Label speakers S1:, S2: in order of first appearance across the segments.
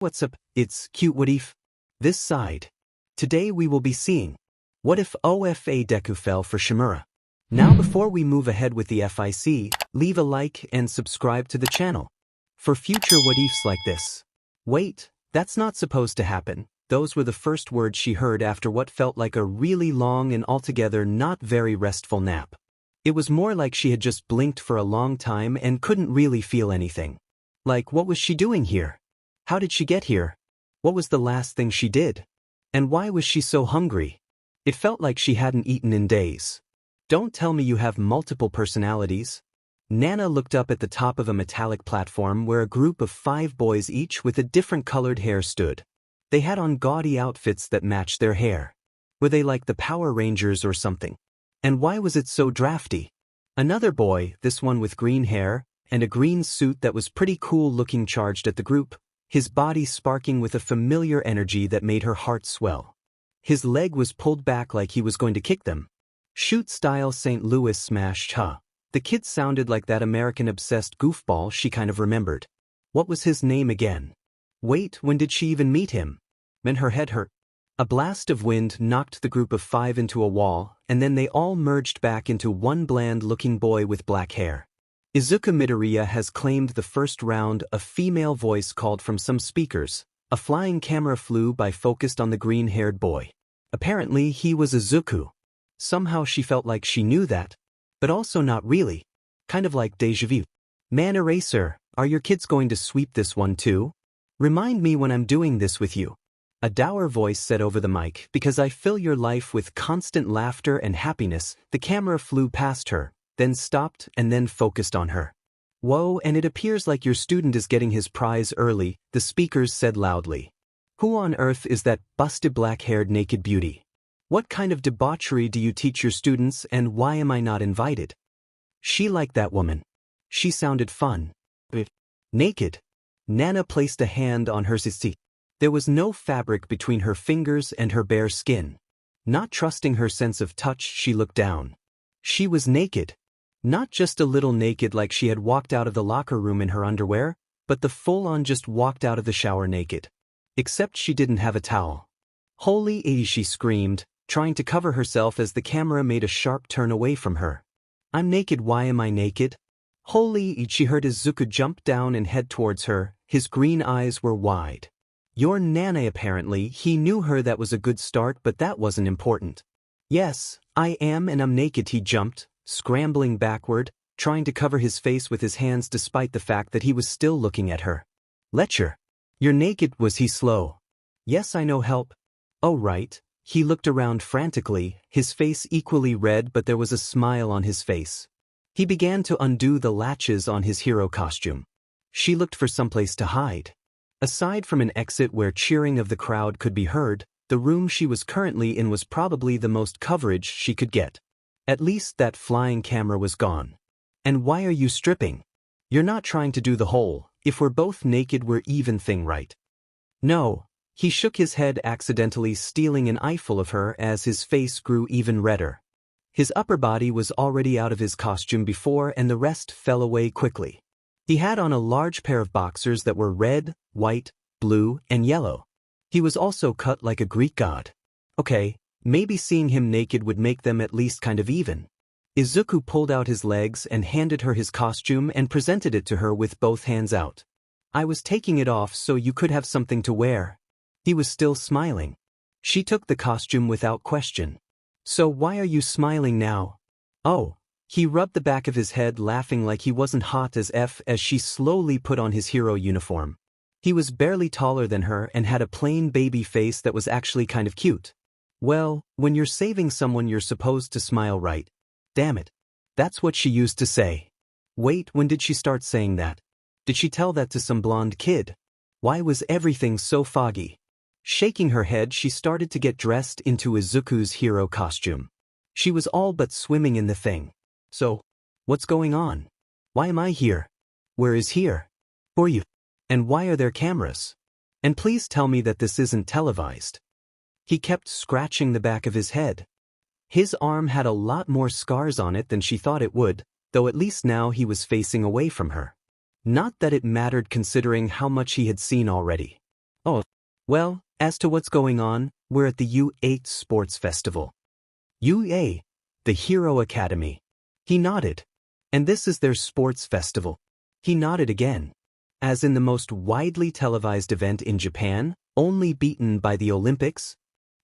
S1: What's up, it's cute what if? This side. Today we will be seeing what if OFA Deku fell for Shimura. Now before we move ahead with the FIC, leave a like and subscribe to the channel for future what ifs like this. Wait, that's not supposed to happen. Those were the first words she heard after what felt like a really long and altogether not very restful nap. It was more like she had just blinked for a long time and couldn't really feel anything. Like, what was she doing here? How did she get here? What was the last thing she did? And why was she so hungry? It felt like she hadn't eaten in days. Don't tell me you have multiple personalities. Nana looked up at the top of a metallic platform where a group of 5 boys each with a different colored hair stood. They had on gaudy outfits that matched their hair. Were they like the Power Rangers or something? And why was it so drafty? Another boy, this one with green hair, and a green suit that was pretty cool looking, charged at the group, his body sparking with a familiar energy that made her heart swell. His leg was pulled back like he was going to kick them. Shoot-style St. Louis smashed, huh? The kid sounded like that American-obsessed goofball she kind of remembered. What was his name again? Wait, when did she even meet him? Then her head hurt. A blast of wind knocked the group of 5 into a wall, and then they all merged back into one bland-looking boy with black hair. Izuku Midoriya has claimed the first round. A female voice called from some speakers. A flying camera flew by, focused on the green-haired boy. Apparently he was Izuku. Somehow she felt like she knew that, but also not really. Kind of like déjà vu. Man Eraser, are your kids going to sweep this one too? Remind me when I'm doing this with you. A dour voice said over the mic, because I fill your life with constant laughter and happiness. The camera flew past her, then stopped and then focused on her. Whoa, and it appears like your student is getting his prize early, the speakers said loudly. Who on earth is that busted black-haired naked beauty? What kind of debauchery do you teach your students, and why am I not invited? She liked that woman. She sounded fun. Naked. Nana placed a hand on her sissy. There was no fabric between her fingers and her bare skin. Not trusting her sense of touch, she looked down. She was naked. Not just a little naked like she had walked out of the locker room in her underwear, but the full-on just walked out of the shower naked. Except she didn't have a towel. Holy A, she screamed, trying to cover herself as the camera made a sharp turn away from her. I'm naked, why am I naked? Holy E, she heard Izuku jump down and head towards her, his green eyes were wide. You're Nana apparently, he knew her. That was a good start, but that wasn't important. Yes, I am, and I'm naked. He jumped, scrambling backward, trying to cover his face with his hands despite the fact that he was still looking at her. Lecture. You're naked, was he slow? Yes, I know, help. Oh right. He looked around frantically, his face equally red, but there was a smile on his face. He began to undo the latches on his hero costume. She looked for someplace to hide. Aside from an exit where cheering of the crowd could be heard, the room she was currently in was probably the most coverage she could get. At least that flying camera was gone. And why are you stripping? You're not trying to do the whole, if we're both naked we're even thing, right? No. He shook his head, accidentally stealing an eyeful of her as his face grew even redder. His upper body was already out of his costume before, and the rest fell away quickly. He had on a large pair of boxers that were red, white, blue, and yellow. He was also cut like a Greek god. Okay, maybe seeing him naked would make them at least kind of even. Izuku pulled out his legs and handed her his costume and presented it to her with both hands out. I was taking it off so you could have something to wear. He was still smiling. She took the costume without question. So why are you smiling now? Oh. He rubbed the back of his head, laughing like he wasn't hot as F as she slowly put on his hero uniform. He was barely taller than her and had a plain baby face that was actually kind of cute. Well, when you're saving someone you're supposed to smile, right? Damn it. That's what she used to say. Wait, when did she start saying that? Did she tell that to some blonde kid? Why was everything so foggy? Shaking her head, she started to get dressed into Izuku's hero costume. She was all but swimming in the thing. So, what's going on? Why am I here? Where is here? Who are you? And why are there cameras? And please tell me that this isn't televised. He kept scratching the back of his head. His arm had a lot more scars on it than she thought it would, though at least now he was facing away from her. Not that it mattered considering how much he had seen already. Oh, well, as to what's going on, we're at the U8 Sports Festival. UA, the Hero Academy. He nodded. And this is their sports festival. He nodded again. As in the most widely televised event in Japan, only beaten by the Olympics.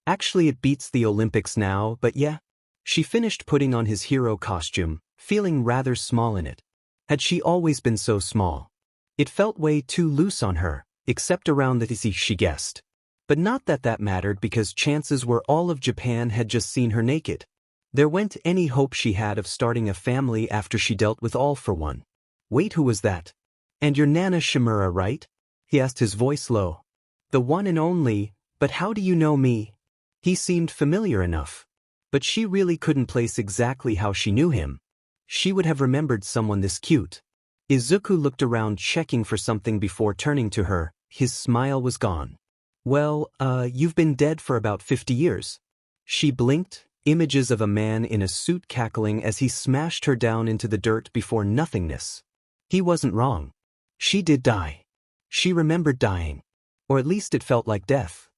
S1: Actually, it beats the Olympics now, but yeah. She finished putting on his hero costume, feeling rather small in it. Had she always been so small? It felt way too loose on her, except around the tizzy she guessed. But not that that mattered because chances were all of Japan had just seen her naked. There went any hope she had of starting a family after she dealt with All for One. Wait, who was that? And you're Nana Shimura, right? He asked, his voice low. The one and only, but how do you know me? He seemed familiar enough. But she really couldn't place exactly how she knew him. She would have remembered someone this cute. Izuku looked around checking for something before turning to her. His smile was gone. Well, you've been dead for about 50 years. She blinked, images of a man in a suit cackling as he smashed her down into the dirt before nothingness. He wasn't wrong. She did die. She remembered dying. Or at least it felt like death.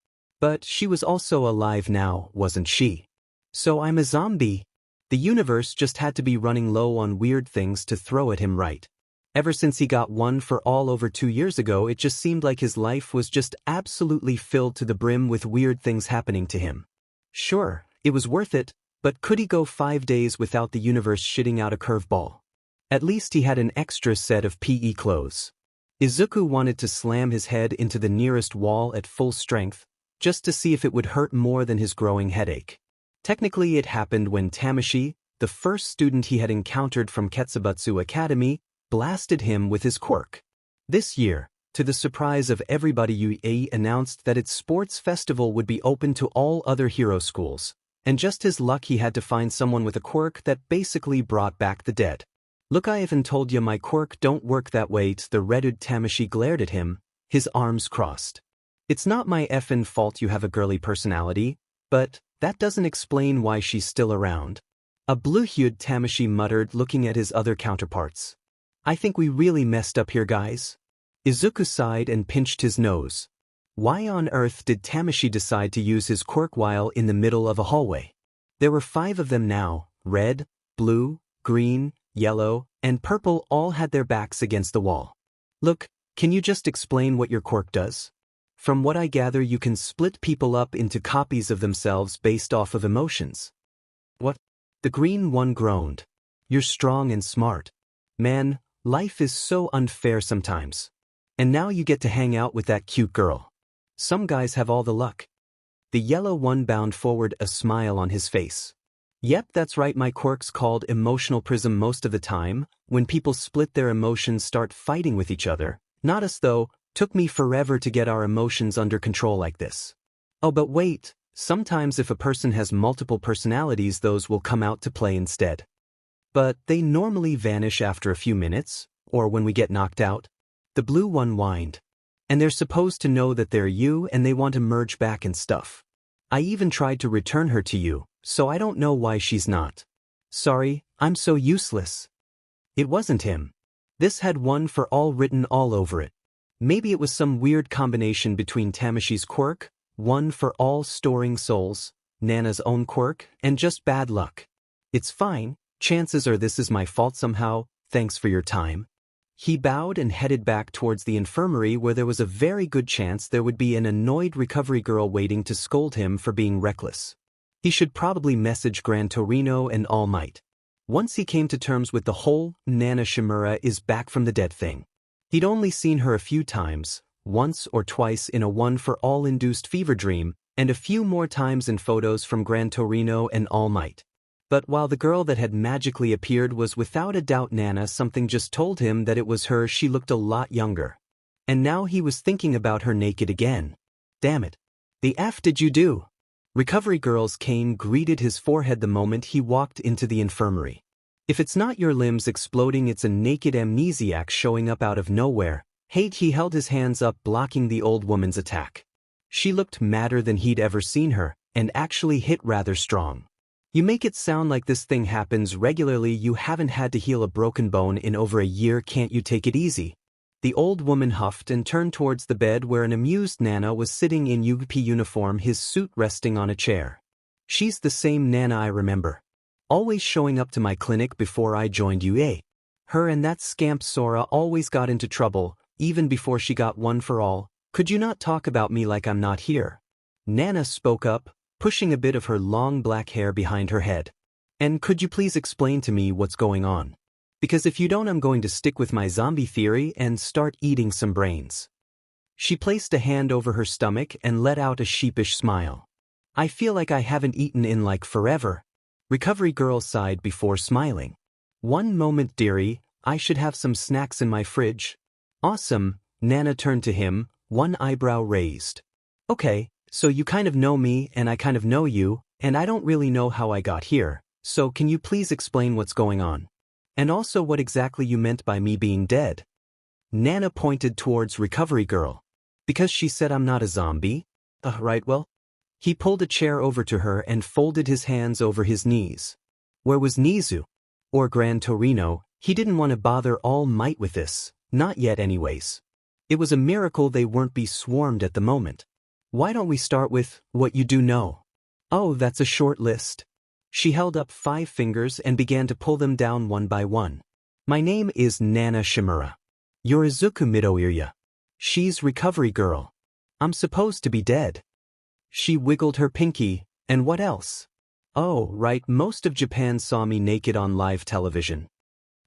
S1: But she was also alive now, wasn't she? So I'm a zombie. The universe just had to be running low on weird things to throw at him, right? Ever since he got one for all over 2 years ago, it just seemed like his life was just absolutely filled to the brim with weird things happening to him. Sure, it was worth it, but could he go 5 days without the universe shitting out a curveball? At least he had an extra set of PE clothes. Izuku wanted to slam his head into the nearest wall at full strength, just to see if it would hurt more than his growing headache. Technically, it happened when Tamashii, the first student he had encountered from Ketsubutsu Academy, blasted him with his quirk. This year, to the surprise of everybody, UA announced that its sports festival would be open to all other hero schools, and just his luck he had to find someone with a quirk that basically brought back the dead. Look, I even told you my quirk don't work that way. The redwood Tamashii glared at him, his arms crossed. It's not my effing fault you have a girly personality, but that doesn't explain why she's still around. A blue-hued Tamashii muttered, looking at his other counterparts. I think we really messed up here, guys. Izuku sighed and pinched his nose. Why on earth did Tamashii decide to use his quirk while in the middle of a hallway? There were 5 of them now, red, blue, green, yellow, and purple, all had their backs against the wall. Look, can you just explain what your quirk does? From what I gather, you can split people up into copies of themselves based off of emotions. What? The green one groaned. You're strong and smart. Man, life is so unfair sometimes. And now you get to hang out with that cute girl. Some guys have all the luck. The yellow one bounded forward, a smile on his face. Yep, that's right, my quirk's called emotional prism most of the time. When people split their emotions, start fighting with each other. Not us though, took me forever to get our emotions under control like this. Oh, but wait, sometimes if a person has multiple personalities, those will come out to play instead. But they normally vanish after a few minutes, or when we get knocked out. The blue one whined. And they're supposed to know that they're you and they want to merge back and stuff. I even tried to return her to you, so I don't know why she's not. Sorry, I'm so useless. It wasn't him. This had one for all written all over it. Maybe it was some weird combination between Tamashii's quirk, one for all storing souls, Nana's own quirk, and just bad luck. It's fine. Chances are this is my fault somehow, thanks for your time. He bowed and headed back towards the infirmary, where there was a very good chance there would be an annoyed recovery girl waiting to scold him for being reckless. He should probably message Gran Torino and All Might. Once he came to terms with the whole Nana Shimura is back from the dead thing. He'd only seen her a few times, once or twice in a one-for-all-induced fever dream, and a few more times in photos from Gran Torino and All Might. But while the girl that had magically appeared was without a doubt Nana, something just told him that it was her. She looked a lot younger. And now he was thinking about her naked again. Damn it. The F did you do? Recovery girl's cane greeted his forehead the moment he walked into the infirmary. If it's not your limbs exploding, it's a naked amnesiac showing up out of nowhere. He held his hands up, blocking the old woman's attack. She looked madder than he'd ever seen her, and actually hit rather strong. You make it sound like this thing happens regularly. You haven't had to heal a broken bone in over a year. Can't you take it easy? The old woman huffed and turned towards the bed where an amused Nana was sitting in UP uniform, his suit resting on a chair. She's the same Nana I remember. Always showing up to my clinic before I joined UA. Her and that scamp Sora always got into trouble, even before she got one for all. Could you not talk about me like I'm not here? Nana spoke up, pushing a bit of her long black hair behind her head. And could you please explain to me what's going on? Because if you don't, I'm going to stick with my zombie theory and start eating some brains. She placed a hand over her stomach and let out a sheepish smile. I feel like I haven't eaten in like forever. Recovery girl sighed before smiling. One moment, dearie, I should have some snacks in my fridge. Awesome, Nana turned to him, one eyebrow raised. Okay, so you kind of know me and I kind of know you, and I don't really know how I got here, so can you please explain what's going on? And also what exactly you meant by me being dead? Nana pointed towards Recovery Girl. Because she said I'm not a zombie? Right, well. He pulled a chair over to her and folded his hands over his knees. Where was Nizu? Or Gran Torino? He didn't want to bother All Might with this, not yet anyways. It was a miracle they weren't be swarmed at the moment. Why don't we start with what you do know? Oh, that's a short list. She held up 5 fingers and began to pull them down one by one. My name is Nana Shimura. You're Izuku Midoriya. She's Recovery Girl. I'm supposed to be dead. She wiggled her pinky, and what else? Oh, right, most of Japan saw me naked on live television.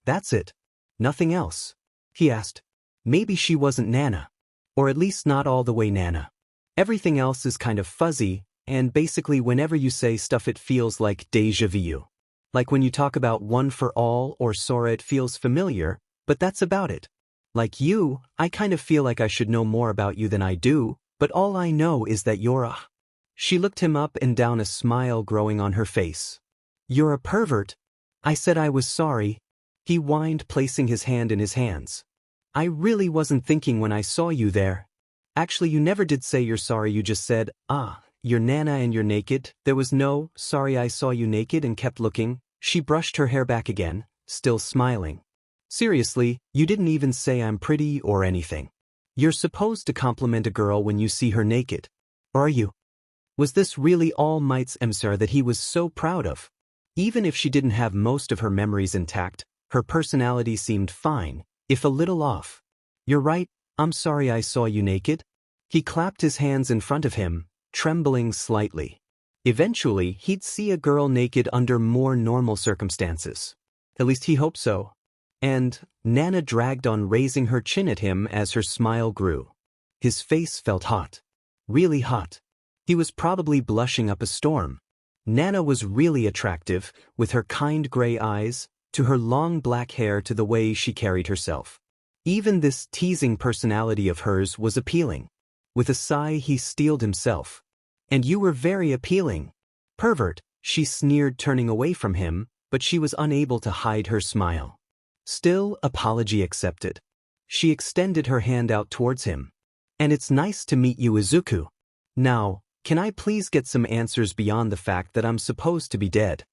S1: That's it. Nothing else. He asked. Maybe she wasn't Nana. Or at least not all the way Nana. Everything else is kind of fuzzy, and basically whenever you say stuff it feels like déjà vu. Like when you talk about One for All or Sora it feels familiar, but that's about it. Like you, I kind of feel like I should know more about you than I do, but all I know is that you're a... She looked him up and down, a smile growing on her face. You're a pervert. I said I was sorry. He whined, placing his hand in his hands. I really wasn't thinking when I saw you there. Actually, you never did say you're sorry, you just said, you're Nana and you're naked. There was no, sorry I saw you naked and kept looking. She brushed her hair back again, still smiling. Seriously, you didn't even say I'm pretty or anything. You're supposed to compliment a girl when you see her naked. Or are you? Was this really All Might's answer that he was so proud of? Even if she didn't have most of her memories intact, her personality seemed fine, if a little off. You're right, I'm sorry I saw you naked. He clapped his hands in front of him, trembling slightly. Eventually, he'd see a girl naked under more normal circumstances. At least he hoped so. And Nana dragged on, raising her chin at him as her smile grew. His face felt hot. Really hot. He was probably blushing up a storm. Nana was really attractive, with her kind gray eyes, to her long black hair, to the way she carried herself. Even this teasing personality of hers was appealing. With a sigh he steeled himself. And you were very appealing. Pervert, she sneered, turning away from him, but she was unable to hide her smile. Still, apology accepted. She extended her hand out towards him. And it's nice to meet you, Izuku. Now, can I please get some answers beyond the fact that I'm supposed to be dead?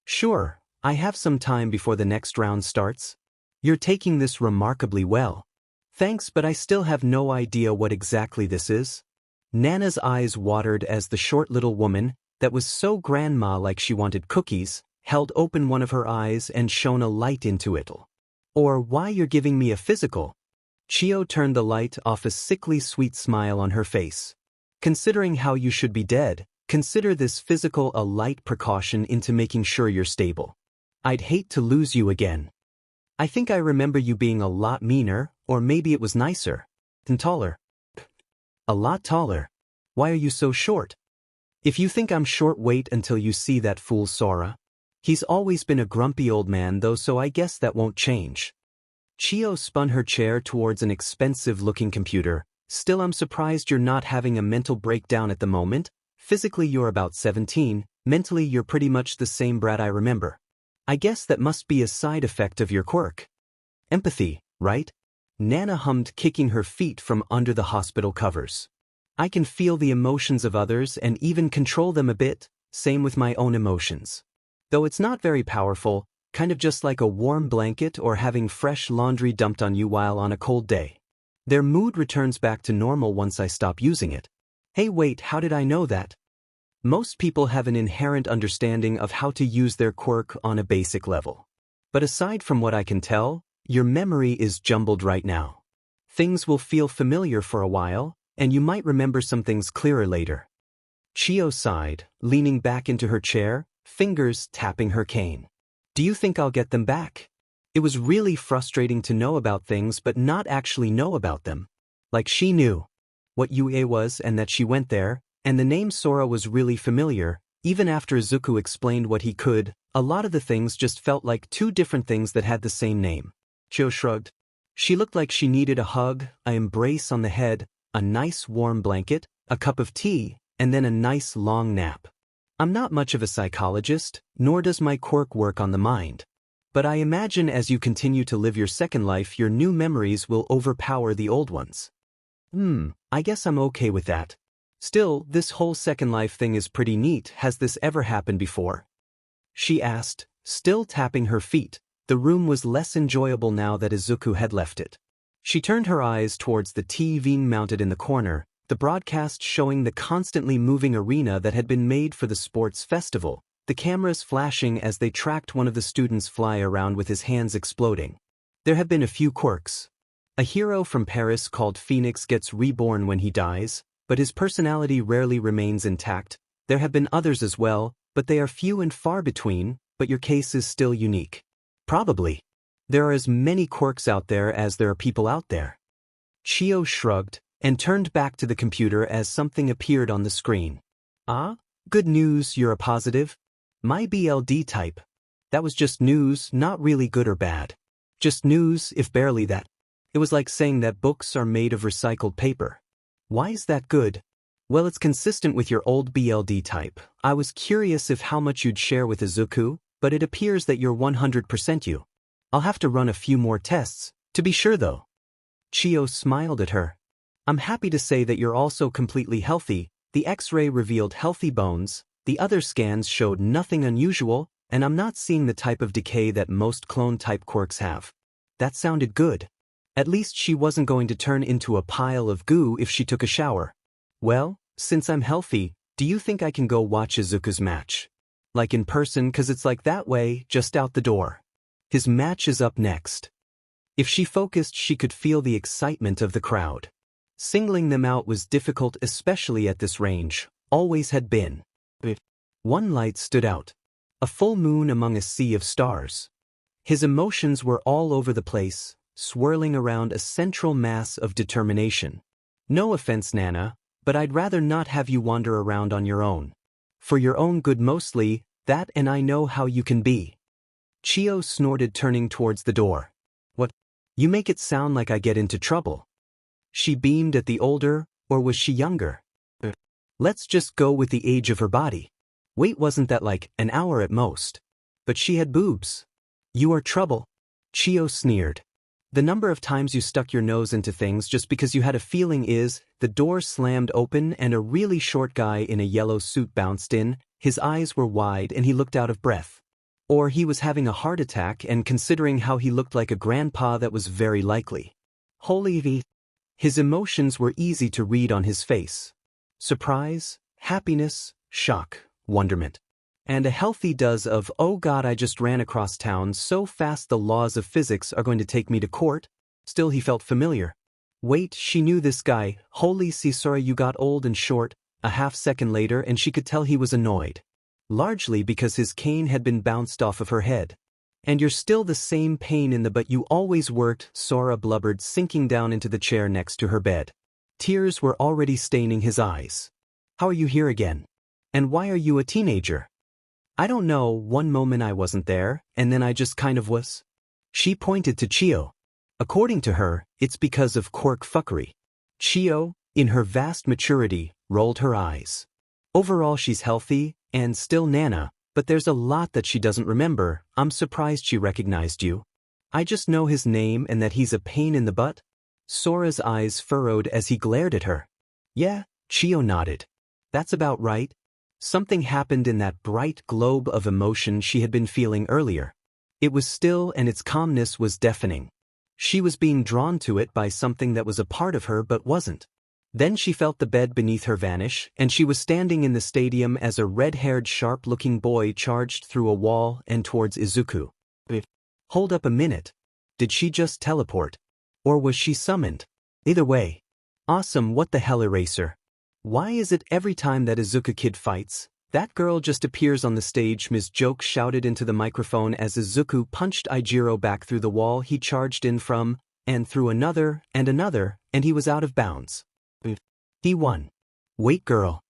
S1: Sure, I have some time before the next round starts. You're taking this remarkably well. Thanks, but I still have no idea what exactly this is. Nana's eyes watered as the short little woman, that was so grandma like she wanted cookies, held open one of her eyes and shone a light into it. Or why you're giving me a physical? Chio turned the light off, a sickly sweet smile on her face. Considering how you should be dead, consider this physical a light precaution into making sure you're stable. I'd hate to lose you again. I think I remember you being a lot meaner, or maybe it was nicer. And taller. A lot taller. Why are you so short? If you think I'm short, wait until you see that fool Sora. He's always been a grumpy old man though, so I guess that won't change. Chio spun her chair towards an expensive-looking computer. Still, I'm surprised you're not having a mental breakdown at the moment. Physically you're about 17, mentally you're pretty much the same brat I remember. I guess that must be a side effect of your quirk. Empathy, right? Nana hummed, kicking her feet from under the hospital covers. I can feel the emotions of others and even control them a bit, same with my own emotions. Though it's not very powerful, kind of just like a warm blanket or having fresh laundry dumped on you while on a cold day. Their mood returns back to normal once I stop using it. Hey wait, how did I know that? Most people have an inherent understanding of how to use their quirk on a basic level. But aside from what I can tell, your memory is jumbled right now. Things will feel familiar for a while, and you might remember some things clearer later. Chio sighed, leaning back into her chair, fingers tapping her cane. Do you think I'll get them back? It was really frustrating to know about things but not actually know about them. Like she knew what UA was and that she went there, and the name Sora was really familiar. Even after Izuku explained what he could, a lot of the things just felt like two different things that had the same name. Chio shrugged. She looked like she needed a hug, an embrace on the head, a nice warm blanket, a cup of tea, and then a nice long nap. I'm not much of a psychologist, nor does my quirk work on the mind. But I imagine as you continue to live your second life, your new memories will overpower the old ones. I guess I'm okay with that. Still, this whole second life thing is pretty neat. Has this ever happened before? She asked, still tapping her feet. The room was less enjoyable now that Izuku had left it. She turned her eyes towards the TV mounted in the corner, the broadcast showing the constantly moving arena that had been made for the sports festival, the cameras flashing as they tracked one of the students fly around with his hands exploding. There have been a few quirks. A hero from Paris called Phoenix gets reborn when he dies, but his personality rarely remains intact. There have been others as well, but they are few and far between, but your case is still unique. Probably. There are as many quirks out there as there are people out there. Chio shrugged and turned back to the computer as something appeared on the screen. Ah, good news, you're a positive. My BLD type. That was just news, not really good or bad. Just news, if barely that. It was like saying that books are made of recycled paper. Why is that good? Well, it's consistent with your old BLD type. I was curious if how much you'd share with Izuku, but it appears that you're 100% you. I'll have to run a few more tests, to be sure though. Chio smiled at her. I'm happy to say that you're also completely healthy. The X-ray revealed healthy bones, the other scans showed nothing unusual, and I'm not seeing the type of decay that most clone-type quirks have. That sounded good. At least she wasn't going to turn into a pile of goo if she took a shower. Well, since I'm healthy, do you think I can go watch Izuku's match? Like in person, 'cause it's like that way, just out the door. His match is up next. If she focused, she could feel the excitement of the crowd. Singling them out was difficult, especially at this range, always had been. One light stood out. A full moon among a sea of stars. His emotions were all over the place, swirling around a central mass of determination. No offense, Nana, but I'd rather not have you wander around on your own. For your own good mostly, that, and I know how you can be. Chio snorted, turning towards the door. What? You make it sound like I get into trouble. She beamed at the older, or was she younger? Let's just go with the age of her body. Wait, wasn't that like an hour at most? But she had boobs. You are trouble. Chio sneered. The number of times you stuck your nose into things just because you had a feeling is. The door slammed open and a really short guy in a yellow suit bounced in. His eyes were wide and he looked out of breath. Or he was having a heart attack, and considering how he looked like a grandpa, that was very likely. Holy V. His emotions were easy to read on his face. Surprise, happiness, shock, wonderment. And a healthy dose of, oh god, I just ran across town so fast the laws of physics are going to take me to court. Still he felt familiar. Wait, she knew this guy. Holy see, sorry you got old and short. A half second later and she could tell he was annoyed. Largely because his cane had been bounced off of her head. And you're still the same pain in the butt you always worked, Sora blubbered, sinking down into the chair next to her bed. Tears were already staining his eyes. How are you here again? And why are you a teenager? I don't know, one moment I wasn't there, and then I just kind of was. She pointed to Chio. According to her, it's because of quirk fuckery. Chio, in her vast maturity, rolled her eyes. Overall she's healthy, and still Nana, but there's a lot that she doesn't remember. I'm surprised she recognized you. I just know his name and that he's a pain in the butt. Sora's eyes furrowed as he glared at her. Yeah, Chio nodded. That's about right. Something happened in that bright globe of emotion she had been feeling earlier. It was still and its calmness was deafening. She was being drawn to it by something that was a part of her but wasn't. Then she felt the bed beneath her vanish, and she was standing in the stadium as a red-haired sharp-looking boy charged through a wall and towards Izuku. Hold up a minute. Did she just teleport? Or was she summoned? Either way. Awesome, what the hell, Eraser? Why is it every time that Izuku kid fights, that girl just appears on the stage? Ms. Joke shouted into the microphone as Izuku punched Ijiro back through the wall he charged in from, and through another, and he was out of bounds. He won. Wait, girl.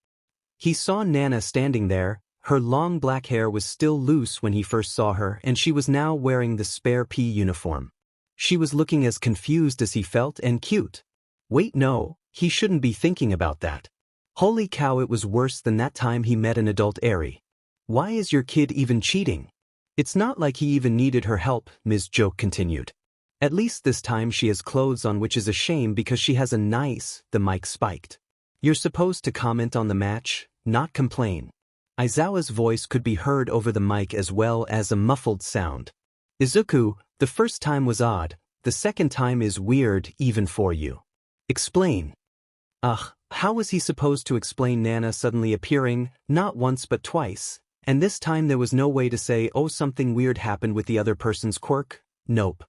S1: He saw Nana standing there. Her long black hair was still loose when he first saw her, and she was now wearing the spare pea uniform. She was looking as confused as he felt and cute. Wait, no, he shouldn't be thinking about that. Holy cow, it was worse than that time he met an adult Eri. Why is your kid even cheating? It's not like he even needed her help, Ms. Joke continued. At least this time she has clothes on, which is a shame because she has a nice, the mic spiked. You're supposed to comment on the match, not complain. Aizawa's voice could be heard over the mic as well as a muffled sound. Izuku, the first time was odd, the second time is weird even for you. Explain. Ugh, how was he supposed to explain? Nana suddenly appearing, not once but twice, and this time there was no way to say, oh, something weird happened with the other person's quirk. Nope.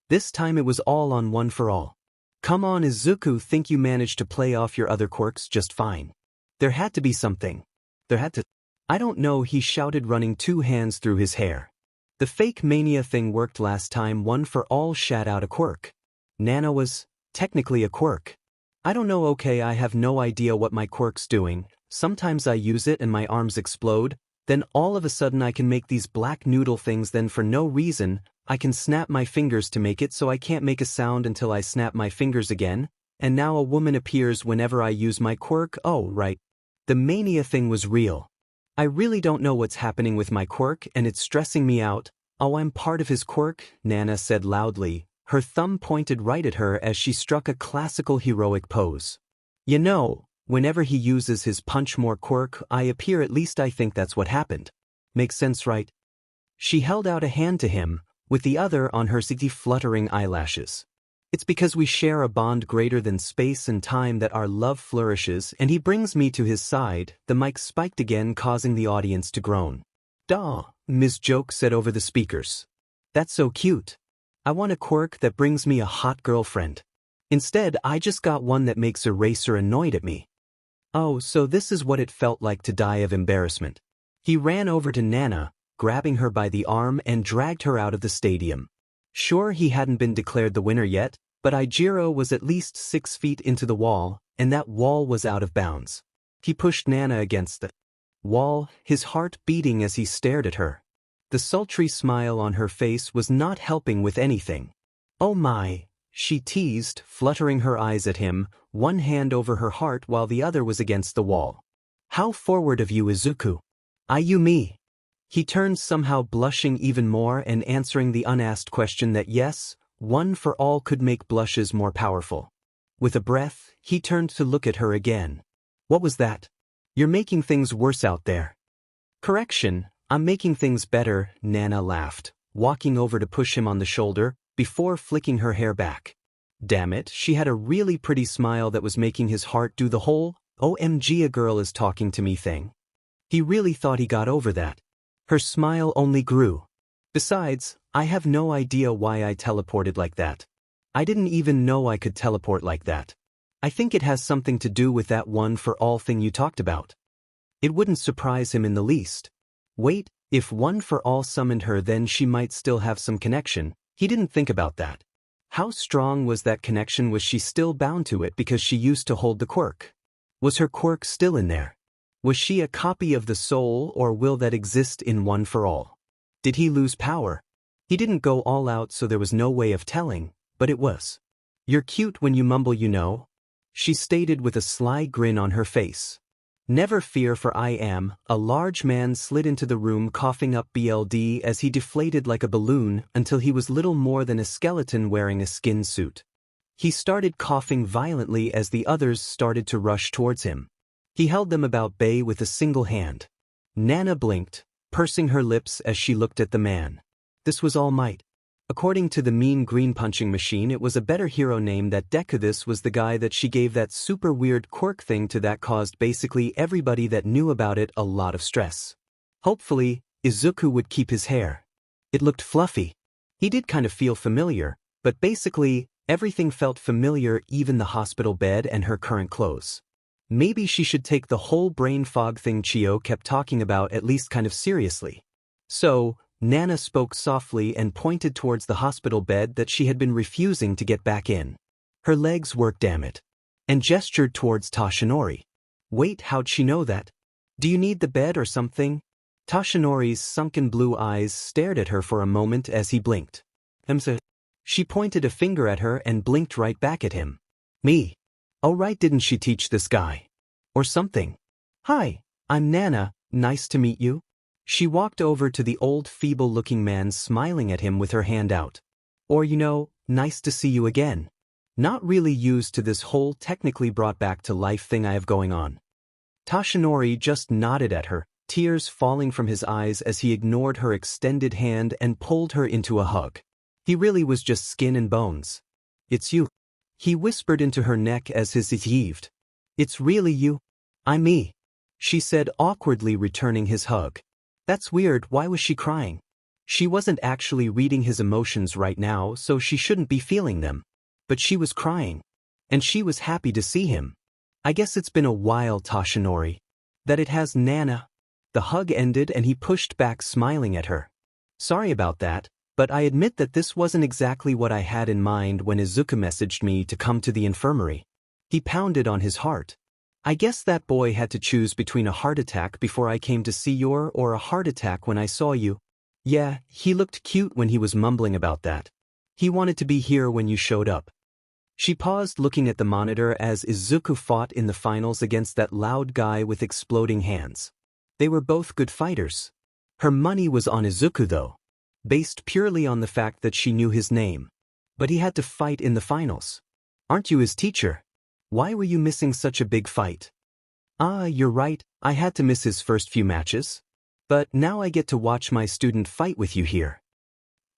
S1: This time it was all on one for all. Come on, Izuku, think you managed to play off your other quirks just fine. There had to be something. I don't know, he shouted, running two hands through his hair. The fake mania thing worked last time. One for all shat out a quirk. Nana was, technically a quirk. I don't know, okay, I have no idea what my quirk's doing. Sometimes I use it and my arms explode, then all of a sudden I can make these black noodle things, then for no reason, I can snap my fingers to make it so I can't make a sound until I snap my fingers again, and now a woman appears whenever I use my quirk. Oh, right. The mania thing was real. I really don't know what's happening with my quirk and it's stressing me out. Oh, I'm part of his quirk, Nana said loudly, her thumb pointed right at her as she struck a classical heroic pose. You know, whenever he uses his punch more quirk, I appear, at least I think that's what happened. Makes sense, right? She held out a hand to him, with the other on her city fluttering eyelashes. It's because we share a bond greater than space and time that our love flourishes, and he brings me to his side. The mic spiked again, causing the audience to groan. Duh, Ms. Joke said over the speakers. That's so cute. I want a quirk that brings me a hot girlfriend. Instead, I just got one that makes Eraser annoyed at me. Oh, so this is what it felt like to die of embarrassment. He ran over to Nana, grabbing her by the arm and dragged her out of the stadium. Sure, he hadn't been declared the winner yet, but Ijiro was at least 6 feet into the wall, and that wall was out of bounds. He pushed Nana against the wall, his heart beating as he stared at her. The sultry smile on her face was not helping with anything. Oh my, she teased, fluttering her eyes at him, one hand over her heart while the other was against the wall. How forward of you, Izuku. Ayumi. He turned, somehow blushing even more and answering the unasked question that yes, one for all could make blushes more powerful. With a breath, he turned to look at her again. What was that? You're making things worse out there. Correction, I'm making things better, Nana laughed, walking over to push him on the shoulder, before flicking her hair back. Damn it, she had a really pretty smile that was making his heart do the whole, OMG, a girl is talking to me thing. He really thought he got over that. Her smile only grew. Besides, I have no idea why I teleported like that. I didn't even know I could teleport like that. I think it has something to do with that one for all thing you talked about. It wouldn't surprise him in the least. Wait, if one for all summoned her, then she might still have some connection. He didn't think about that. How strong was that connection? Was she still bound to it because she used to hold the quirk? Was her quirk still in there? Was she a copy of the soul or will that exist in one for all? Did he lose power? He didn't go all out, so there was no way of telling, but it was. You're cute when you mumble, you know, she stated with a sly grin on her face. Never fear, for I am. A large man slid into the room, coughing up blood as he deflated like a balloon until he was little more than a skeleton wearing a skin suit. He started coughing violently as the others started to rush towards him. He held them about bay with a single hand. Nana blinked, pursing her lips as she looked at the man. This was All Might. According to the mean green punching machine, it was a better hero name that Deku. This was the guy that she gave that super weird quirk thing to that caused basically everybody that knew about it a lot of stress. Hopefully, Izuku would keep his hair. It looked fluffy. He did kind of feel familiar, but basically, everything felt familiar, even the hospital bed and her current clothes. Maybe she should take the whole brain fog thing Chio kept talking about at least kind of seriously. So, Nana spoke softly and pointed towards the hospital bed that she had been refusing to get back in. Her legs worked, damn it. And gestured towards Toshinori. Wait, how'd she know that? Do you need the bed or something? Toshinori's sunken blue eyes stared at her for a moment as he blinked. She pointed a finger at her and blinked right back at him. Me. Oh right, didn't she teach this guy? Or something. Hi, I'm Nana, nice to meet you. She walked over to the old feeble-looking man smiling at him with her hand out. Or nice to see you again. Not really used to this whole technically brought back to life thing I have going on. Toshinori just nodded at her, tears falling from his eyes as he ignored her extended hand and pulled her into a hug. He really was just skin and bones. It's you. He whispered into her neck as his eyes heaved. It's really you? I'm me. She said awkwardly, returning his hug. That's weird, why was she crying? She wasn't actually reading his emotions right now, so she shouldn't be feeling them. But she was crying. And she was happy to see him. I guess it's been a while, Toshinori. That it has, Nana. The hug ended and he pushed back, smiling at her. Sorry about that, but I admit that this wasn't exactly what I had in mind when Izuku messaged me to come to the infirmary. He pounded on his heart. I guess that boy had to choose between a heart attack before I came to see you or a heart attack when I saw you. Yeah, he looked cute when he was mumbling about that. He wanted to be here when you showed up. She paused, looking at the monitor as Izuku fought in the finals against that loud guy with exploding hands. They were both good fighters. Her money was on Izuku though, based purely on the fact that she knew his name. But he had to fight in the finals. Aren't you his teacher? Why were you missing such a big fight? Ah, you're right, I had to miss his first few matches. But now I get to watch my student fight with you here.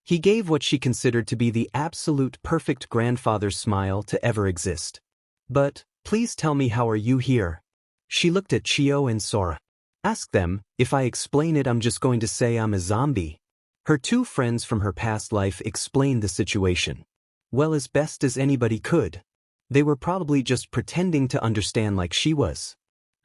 S1: He gave what she considered to be the absolute perfect grandfather smile to ever exist. But, please tell me, how are you here? She looked at Chio and Sora. Ask them, if I explain it I'm just going to say I'm a zombie. Her two friends from her past life explained the situation. Well, as best as anybody could. They were probably just pretending to understand like she was.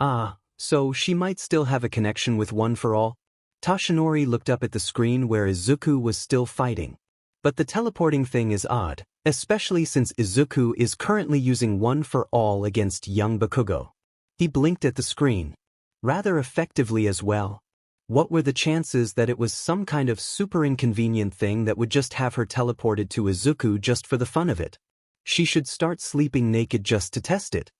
S1: Ah, so she might still have a connection with One for All? Toshinori looked up at the screen where Izuku was still fighting. But the teleporting thing is odd, especially since Izuku is currently using One for All against young Bakugo. He blinked at the screen. Rather effectively as well. What were the chances that it was some kind of super inconvenient thing that would just have her teleported to Izuku just for the fun of it? She should start sleeping naked just to test it.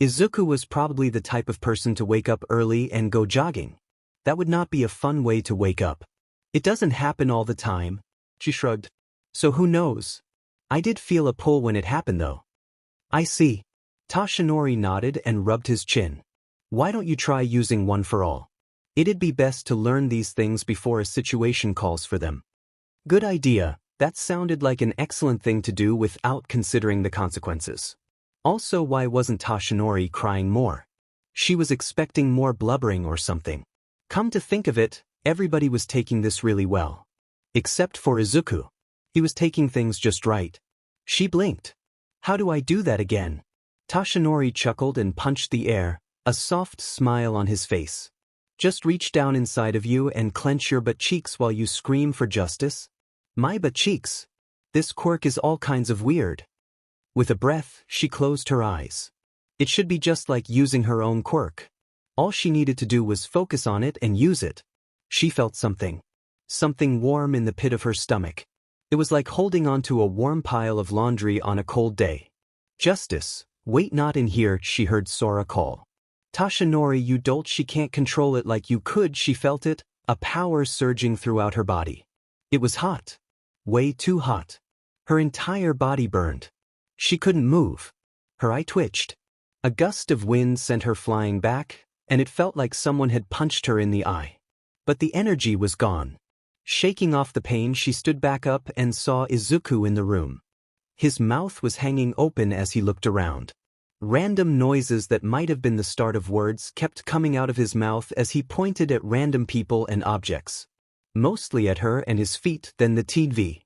S1: Izuku was probably the type of person to wake up early and go jogging. That would not be a fun way to wake up. It doesn't happen all the time. She shrugged. So who knows? I did feel a pull when it happened though. I see. Toshinori nodded and rubbed his chin. Why don't you try using One for All? It'd be best to learn these things before a situation calls for them. Good idea. That sounded like an excellent thing to do without considering the consequences. Also, why wasn't Toshinori crying more? She was expecting more blubbering or something. Come to think of it, everybody was taking this really well. Except for Izuku. He was taking things just right. She blinked. How do I do that again? Toshinori chuckled and punched the air, a soft smile on his face. Just reach down inside of you and clench your butt cheeks while you scream for justice. My butt cheeks. This quirk is all kinds of weird. With a breath, she closed her eyes. It should be just like using her own quirk. All she needed to do was focus on it and use it. She felt something. Something warm in the pit of her stomach. It was like holding onto a warm pile of laundry on a cold day. Justice, wait, not in here, she heard Sora call. Toshinori, you dolt, she can't control it like you could, she felt it, a power surging throughout her body. It was hot. Way too hot. Her entire body burned. She couldn't move. Her eye twitched. A gust of wind sent her flying back, and it felt like someone had punched her in the eye. But the energy was gone. Shaking off the pain, she stood back up and saw Izuku in the room. His mouth was hanging open as he looked around. Random noises that might have been the start of words kept coming out of his mouth as he pointed at random people and objects. Mostly at her and his feet, then the TV.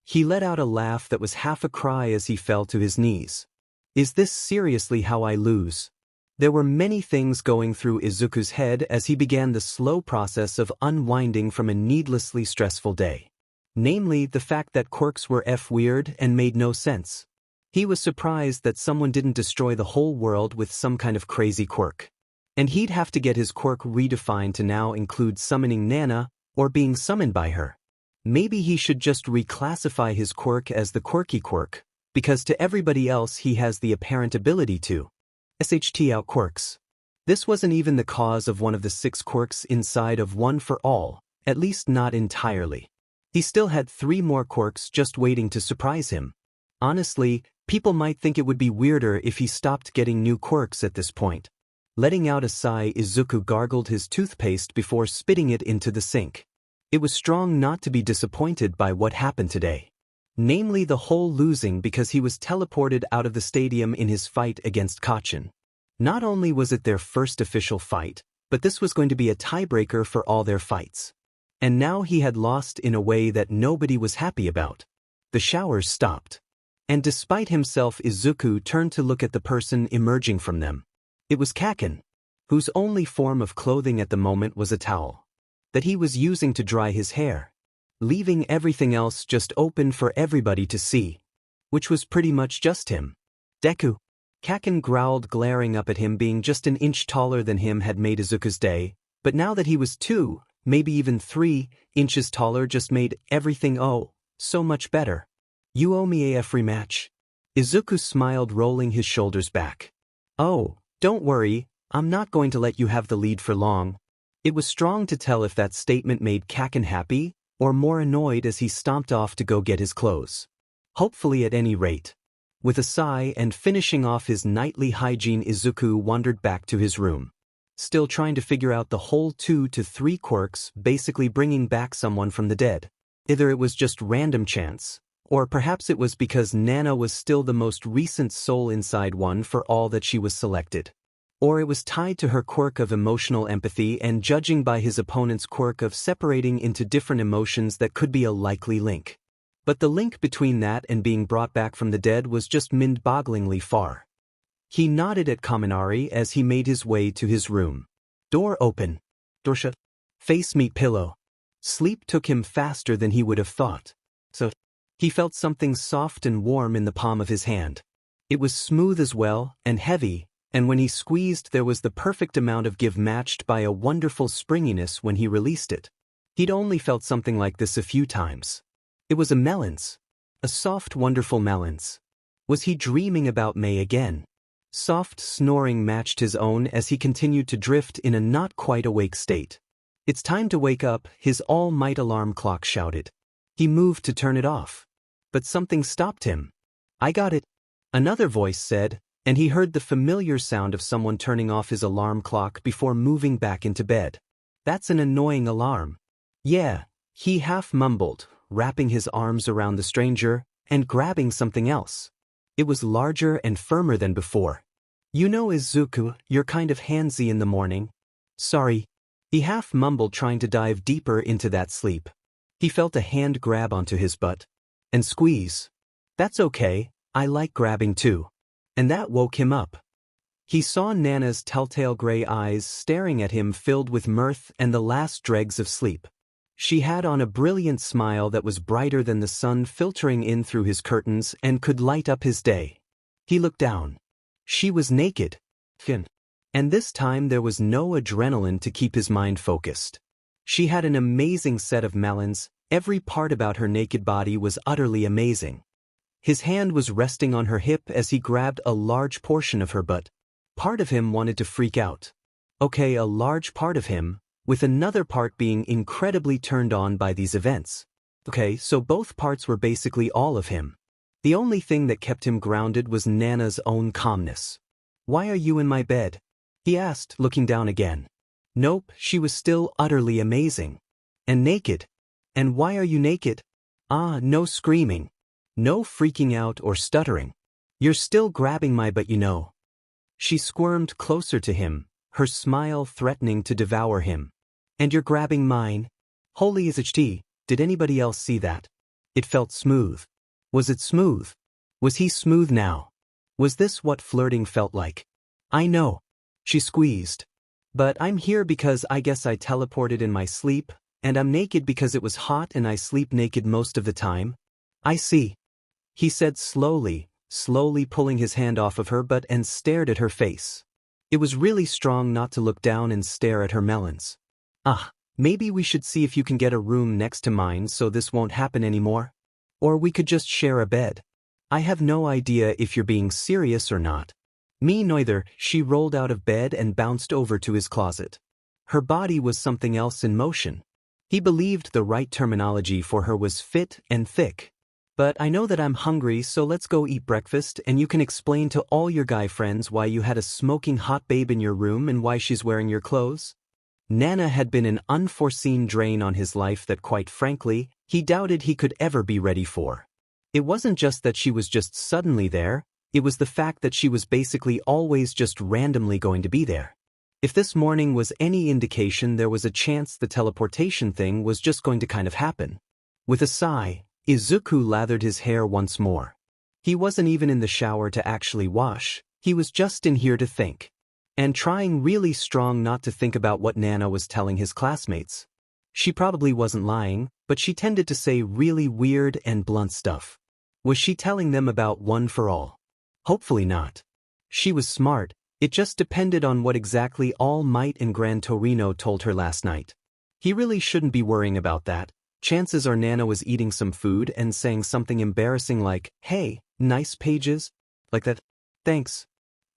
S1: He let out a laugh that was half a cry as he fell to his knees. Is this seriously how I lose? There were many things going through Izuku's head as he began the slow process of unwinding from a needlessly stressful day. Namely, the fact that quirks were weird and made no sense. He was surprised that someone didn't destroy the whole world with some kind of crazy quirk. And he'd have to get his quirk redefined to now include summoning Nana or being summoned by her. Maybe he should just reclassify his quirk as the quirky quirk, because to everybody else he has the apparent ability to SHT out quirks. This wasn't even the cause of one of the 6 quirks inside of One for All, at least not entirely. He still had 3 more quirks just waiting to surprise him. Honestly, people might think it would be weirder if he stopped getting new quirks at this point. Letting out a sigh, Izuku gargled his toothpaste before spitting it into the sink. It was strong not to be disappointed by what happened today. Namely the whole losing because he was teleported out of the stadium in his fight against Kachin. Not only was it their first official fight, but this was going to be a tiebreaker for all their fights. And now he had lost in a way that nobody was happy about. The showers stopped. And despite himself, Izuku turned to look at the person emerging from them. It was Kakin, whose only form of clothing at the moment was a towel that he was using to dry his hair, leaving everything else just open for everybody to see, which was pretty much just him. Deku. Kakin growled, glaring up at him. Being just an inch taller than him had made Izuku's day, but now that he was 2, maybe even 3 inches taller just made everything so much better. You owe me a free match. Izuku smiled, rolling his shoulders back. Oh, don't worry, I'm not going to let you have the lead for long. It was strong to tell if that statement made Kakin happy or more annoyed as he stomped off to go get his clothes. Hopefully at any rate. With a sigh and finishing off his nightly hygiene, Izuku wandered back to his room. Still trying to figure out the whole 2 to 3 quirks, basically bringing back someone from the dead. Either it was just random chance, or perhaps it was because Nana was still the most recent soul inside One for All that she was selected. Or it was tied to her quirk of emotional empathy, and judging by his opponent's quirk of separating into different emotions, that could be a likely link. But the link between that and being brought back from the dead was just mind-bogglingly far. He nodded at Kaminari as he made his way to his room. Door open. Door shut. Face meet pillow. Sleep took him faster than he would have thought. So, he felt something soft and warm in the palm of his hand. It was smooth as well, and heavy, and when he squeezed there was the perfect amount of give matched by a wonderful springiness when he released it. He'd only felt something like this a few times. It was a melons. A soft, wonderful melons. Was he dreaming about May again? Soft snoring matched his own as he continued to drift in a not quite awake state. It's time to wake up, his all-might alarm clock shouted. He moved to turn it off. But something stopped him. I got it, another voice said, and he heard the familiar sound of someone turning off his alarm clock before moving back into bed. That's an annoying alarm. Yeah, he half mumbled, wrapping his arms around the stranger and grabbing something else. It was larger and firmer than before. You know, Izuku, you're kind of handsy in the morning. Sorry. He half mumbled, trying to dive deeper into that sleep. He felt a hand grab onto his butt and squeeze. That's okay, I like grabbing too. And that woke him up. He saw Nana's telltale gray eyes staring at him, filled with mirth and the last dregs of sleep. She had on a brilliant smile that was brighter than the sun filtering in through his curtains and could light up his day. He looked down. She was naked. And this time there was no adrenaline to keep his mind focused. She had an amazing set of melons. Every part about her naked body was utterly amazing. His hand was resting on her hip as he grabbed a large portion of her butt. Part of him wanted to freak out. Okay, a large part of him, with another part being incredibly turned on by these events. Okay, so both parts were basically all of him. The only thing that kept him grounded was Nana's own calmness. Why are you in my bed? He asked, looking down again. Nope, she was still utterly amazing. And naked. And why are you naked? Ah, no screaming. No freaking out or stuttering. You're still grabbing my butt, you know. She squirmed closer to him, her smile threatening to devour him. And you're grabbing mine? Holy Izuku, did anybody else see that? It felt smooth. Was it smooth? Was he smooth now? Was this what flirting felt like? I know. She squeezed. But I'm here because I guess I teleported in my sleep, and I'm naked because it was hot and I sleep naked most of the time. I see. He said slowly pulling his hand off of her butt and stared at her face. It was really strong not to look down and stare at her melons. Ah, maybe we should see if you can get a room next to mine so this won't happen anymore. Or we could just share a bed. I have no idea if you're being serious or not. Me neither. She rolled out of bed and bounced over to his closet. Her body was something else in motion. He believed the right terminology for her was fit and thick. But I know that I'm hungry, so let's go eat breakfast and you can explain to all your guy friends why you had a smoking hot babe in your room and why she's wearing your clothes. Nana had been an unforeseen drain on his life that quite frankly, he doubted he could ever be ready for. It wasn't just that she was just suddenly there, it was the fact that she was basically always just randomly going to be there. If this morning was any indication, there was a chance the teleportation thing was just going to kind of happen. With a sigh, Izuku lathered his hair once more. He wasn't even in the shower to actually wash, he was just in here to think. And trying really strong not to think about what Nana was telling his classmates. She probably wasn't lying, but she tended to say really weird and blunt stuff. Was she telling them about one for all? Hopefully not. She was smart, it just depended on what exactly All Might and Gran Torino told her last night. He really shouldn't be worrying about that. Chances are Nana was eating some food and saying something embarrassing like, "Hey, nice pages?" Like that. Thanks.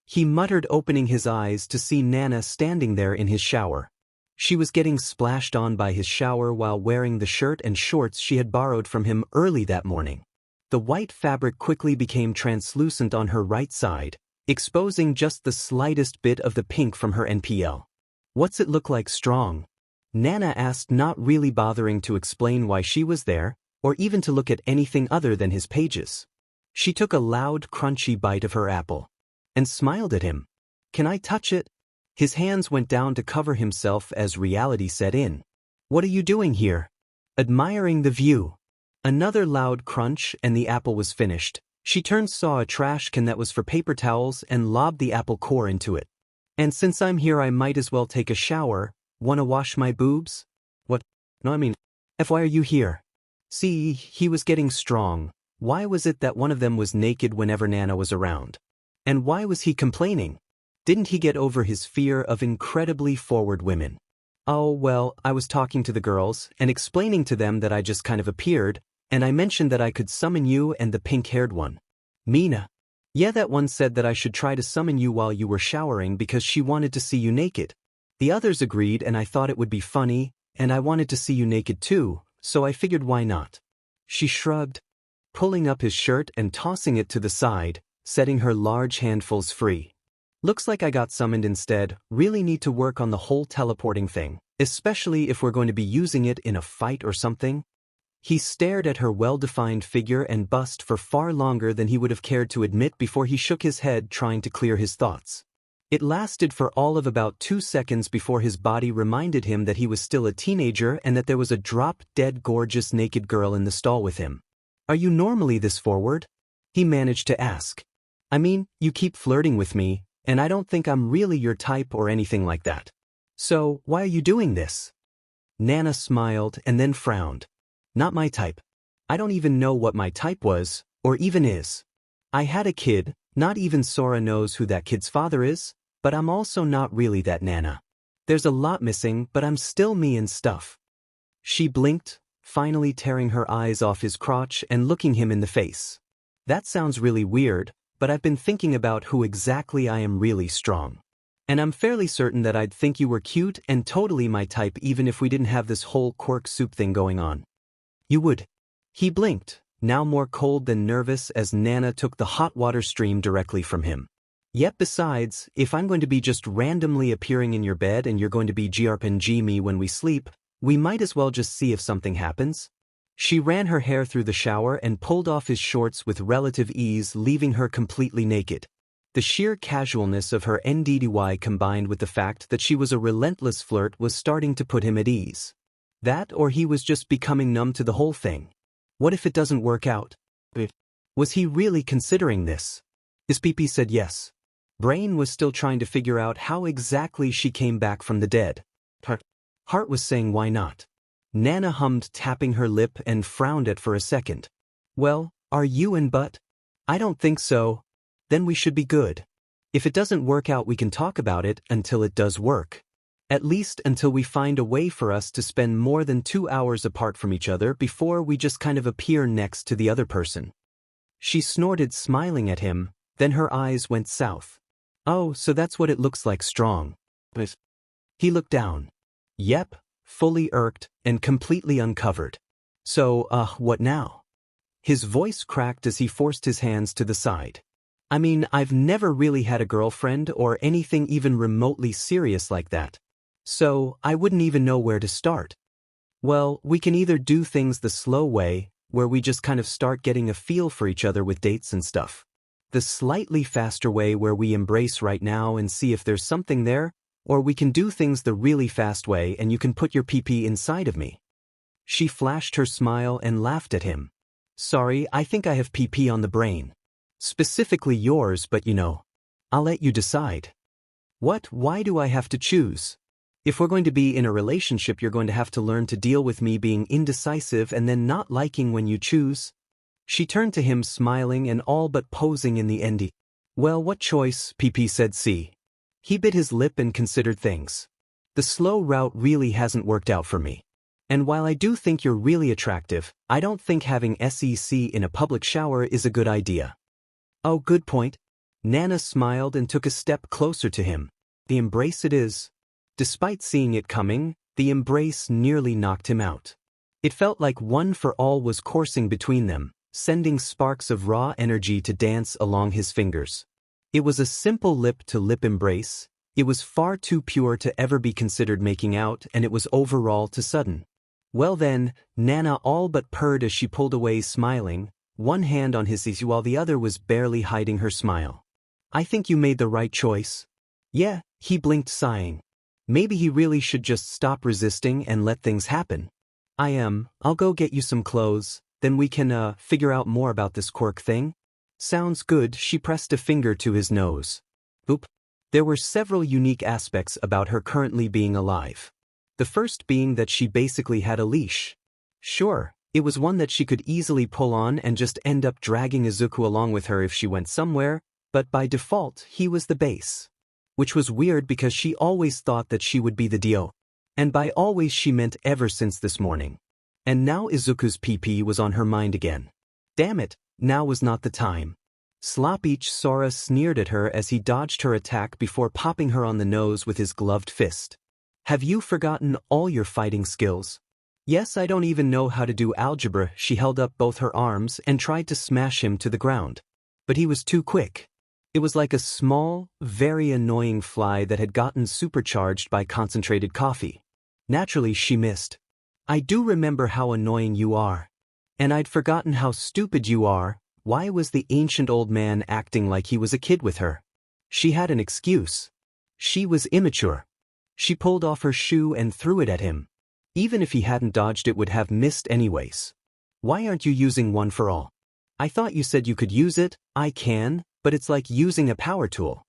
S1: He muttered, opening his eyes to see Nana standing there in his shower. She was getting splashed on by his shower while wearing the shirt and shorts she had borrowed from him early that morning. The white fabric quickly became translucent on her right side, exposing just the slightest bit of the pink from her NPL. What's it look like, strong? Nana asked, not really bothering to explain why she was there, or even to look at anything other than his pages. She took a loud, crunchy bite of her apple. And smiled at him. Can I touch it? His hands went down to cover himself as reality set in. What are you doing here? Admiring the view. Another loud crunch and the apple was finished. She turned, saw a trash can that was for paper towels and lobbed the apple core into it. And since I'm here I might as well take a shower. Wanna wash my boobs? What? No, I mean, why are you here? See, he was getting strong. Why was it that one of them was naked whenever Nana was around? And why was he complaining? Didn't he get over his fear of incredibly forward women? Oh, well, I was talking to the girls and explaining to them that I just kind of appeared, and I mentioned that I could summon you and the pink-haired one. Mina. Yeah, that one said that I should try to summon you while you were showering because she wanted to see you naked. The others agreed and I thought it would be funny, and I wanted to see you naked too, so I figured why not. She shrugged, pulling up his shirt and tossing it to the side, setting her large handfuls free. Looks like I got summoned instead. Really need to work on the whole teleporting thing, especially if we're going to be using it in a fight or something. He stared at her well-defined figure and bust for far longer than he would have cared to admit before he shook his head, trying to clear his thoughts. It lasted for all of about 2 seconds before his body reminded him that he was still a teenager and that there was a drop-dead gorgeous naked girl in the stall with him. Are you normally this forward? He managed to ask. I mean, you keep flirting with me, and I don't think I'm really your type or anything like that. So, why are you doing this? Nana smiled and then frowned. Not my type. I don't even know what my type was, or even is. I had a kid, not even Sora knows who that kid's father is, but I'm also not really that Nana. There's a lot missing, but I'm still me and stuff. She blinked, finally tearing her eyes off his crotch and looking him in the face. That sounds really weird, but I've been thinking about who exactly I am really strong. And I'm fairly certain that I'd think you were cute and totally my type even if we didn't have this whole quirk soup thing going on. You would. He blinked, now more cold than nervous as Nana took the hot water stream directly from him. Yet besides, if I'm going to be just randomly appearing in your bed and you're going to be GRPG me when we sleep, We might as well just see if something happens. She ran her hair through the shower and pulled off his shorts with relative ease, leaving her completely naked. The sheer casualness of her NDDY combined with the fact that she was a relentless flirt was starting to put him at ease. That or he was just becoming numb to the whole thing. What if it doesn't work out? Was he really considering this? His PP said yes. Brain was still trying to figure out how exactly she came back from the dead. Heart was saying why not. Nana hummed, tapping her lip, and frowned at for a second. Well, are you in butt? I don't think so. Then we should be good. If it doesn't work out we can talk about it until it does work. At least until we find a way for us to spend more than 2 hours apart from each other before we just kind of appear next to the other person. She snorted, smiling at him, then her eyes went south. Oh, so that's what it looks like, strong. He looked down. Yep, fully irked and completely uncovered. So, what now? His voice cracked as he forced his hands to the side. I mean, I've never really had a girlfriend or anything even remotely serious like that. So, I wouldn't even know where to start. Well, we can either do things the slow way, where we just kind of start getting a feel for each other with dates and stuff. The slightly faster way where we embrace right now and see if there's something there, or we can do things the really fast way and you can put your PP inside of me. She flashed her smile and laughed at him. Sorry, I think I have PP on the brain. Specifically yours, but you know. I'll let you decide. What? Why do I have to choose? If we're going to be in a relationship, you're going to have to learn to deal with me being indecisive and then not liking when you choose. She turned to him, smiling and all but posing in the end. Well, what choice? PP said. See. He bit his lip and considered things. The slow route really hasn't worked out for me. And while I do think you're really attractive, I don't think having SEC in a public shower is a good idea. Oh, good point. Nana smiled and took a step closer to him. The embrace it is. Despite seeing it coming, the embrace nearly knocked him out. It felt like one for all was coursing between them, sending sparks of raw energy to dance along his fingers. It was a simple lip-to-lip embrace. It was far too pure to ever be considered making out, and it was overall too sudden. Well then, Nana all but purred as she pulled away, smiling, one hand on his ear while the other was barely hiding her smile. I think you made the right choice. Yeah, he blinked, sighing. Maybe he really should just stop resisting and let things happen. I'll go get you some clothes, then we can, figure out more about this quirk thing. Sounds good. She pressed a finger to his nose. Oop. There were several unique aspects about her currently being alive. The first being that she basically had a leash. Sure, it was one that she could easily pull on and just end up dragging Izuku along with her if she went somewhere, but by default he was the base. Which was weird because she always thought that she would be the Dio. And by always she meant ever since this morning. And now Izuku's PP was on her mind again. Damn it, now was not the time. Sloppy Sora sneered at her as he dodged her attack before popping her on the nose with his gloved fist. Have you forgotten all your fighting skills? Yes, I don't even know how to do algebra. She held up both her arms and tried to smash him to the ground. But he was too quick. It was like a small, very annoying fly that had gotten supercharged by concentrated coffee. Naturally, she missed. I do remember how annoying you are. And I'd forgotten how stupid you are. Why was the ancient old man acting like he was a kid with her? She had an excuse. She was immature. She pulled off her shoe and threw it at him. Even if he hadn't dodged, it would have missed anyways. Why aren't you using one for all? I thought you said you could use it. I can, but it's like using a power tool.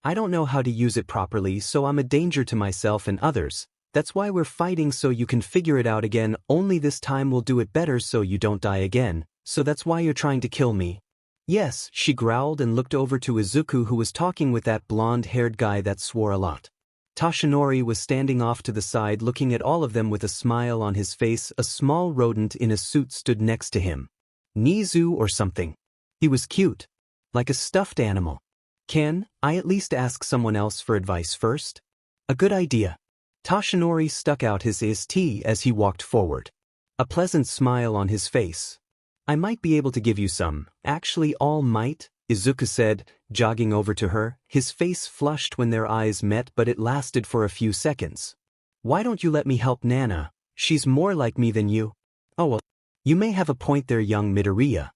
S1: I don't know how to use it properly, so I'm a danger to myself and others. That's why we're fighting, so you can figure it out again, only this time we'll do it better so you don't die again. So that's why you're trying to kill me? Yes, she growled and looked over to Izuku, who was talking with that blonde-haired guy that swore a lot. Toshinori was standing off to the side looking at all of them with a smile on his face. A small rodent in a suit stood next to him. Nizu or something. He was cute. Like a stuffed animal. Can I at least ask someone else for advice first? A good idea. Toshinori stuck out his tea as he walked forward. A pleasant smile on his face. I might be able to give you some. Actually, all might, Izuku said, jogging over to her. His face flushed when their eyes met, but it lasted for a few seconds. Why don't you let me help Nana? She's more like me than you. Oh well, you may have a point there, young Midoriya.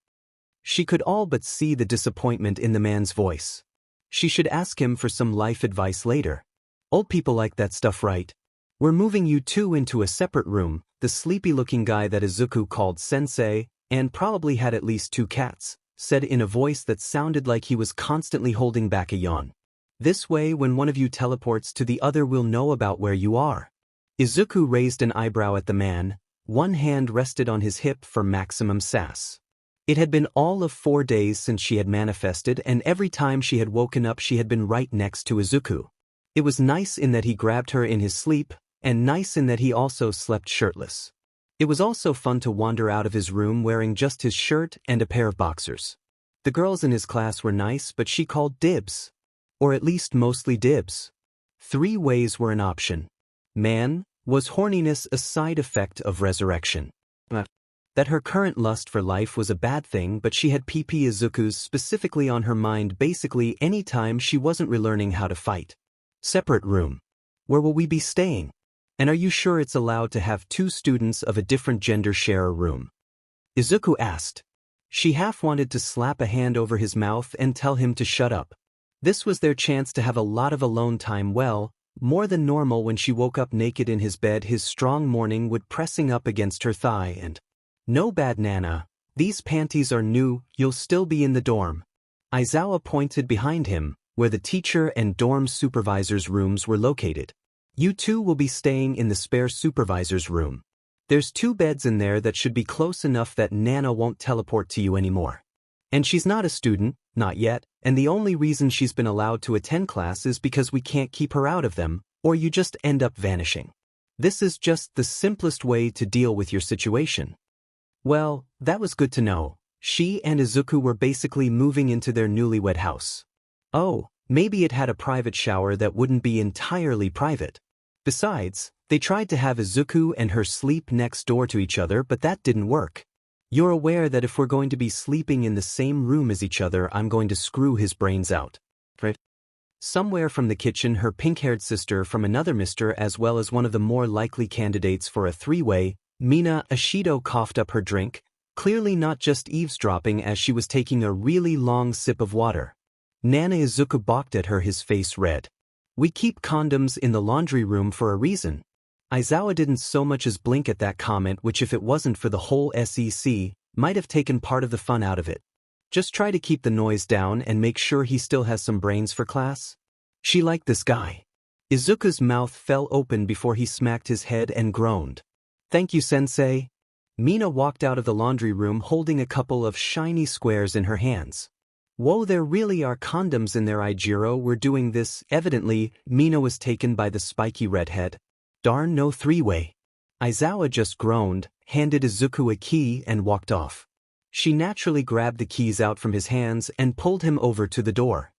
S1: She could all but see the disappointment in the man's voice. She should ask him for some life advice later. Old people like that stuff, right? We're moving you two into a separate room, the sleepy-looking guy that Izuku called Sensei, and probably had at least 2 cats, said in a voice that sounded like he was constantly holding back a yawn. This way, when one of you teleports to the other, we'll know about where you are. Izuku raised an eyebrow at the man, one hand rested on his hip for maximum sass. It had been all of 4 days since she had manifested, and every time she had woken up she had been right next to Izuku. It was nice in that he grabbed her in his sleep, and nice in that he also slept shirtless. It was also fun to wander out of his room wearing just his shirt and a pair of boxers. The girls in his class were nice, but she called dibs. Or at least mostly dibs. 3 ways were an option. Man, was horniness a side effect of resurrection? That her current lust for life was a bad thing, but she had PP Izuku's specifically on her mind basically any time she wasn't relearning how to fight. Separate room. Where will we be staying? And are you sure it's allowed to have 2 students of a different gender share a room? Izuku asked. She half wanted to slap a hand over his mouth and tell him to shut up. This was their chance to have a lot of alone time, well, more than normal. When she woke up naked in his bed, his strong morning wood pressing up against her thigh, and "No bad, Nana. These panties are new, you'll still be in the dorm." Aizawa pointed behind him, where the teacher and dorm supervisor's rooms were located. "You two will be staying in the spare supervisor's room. There's 2 beds in there that should be close enough that Nana won't teleport to you anymore. And she's not a student, not yet, and the only reason she's been allowed to attend class is because we can't keep her out of them, or you just end up vanishing. This is just the simplest way to deal with your situation." Well, that was good to know. She and Izuku were basically moving into their newlywed house. Oh, maybe it had a private shower that wouldn't be entirely private. Besides, they tried to have Izuku and her sleep next door to each other, but that didn't work. You're aware that if we're going to be sleeping in the same room as each other, I'm going to screw his brains out. Right? Somewhere from the kitchen, her pink-haired sister from another mister, as well as one of the more likely candidates for a 3-way, Mina Ashido, coughed up her drink, clearly not just eavesdropping as she was taking a really long sip of water. Nana Izuku balked at her, his face red. "We keep condoms in the laundry room for a reason." Aizawa didn't so much as blink at that comment, which, if it wasn't for the whole SEC, might have taken part of the fun out of it. Just try to keep the noise down and make sure he still has some brains for class. She liked this guy. Izuku's mouth fell open before he smacked his head and groaned. "Thank you, Sensei." Mina walked out of the laundry room holding a couple of shiny squares in her hands. "Whoa, there really are condoms in there, Ijiro. We're doing this." Evidently, Mina was taken by the spiky redhead. "Darn, no 3-way. Aizawa just groaned, handed Izuku a key and walked off. She naturally grabbed the keys out from his hands and pulled him over to the door.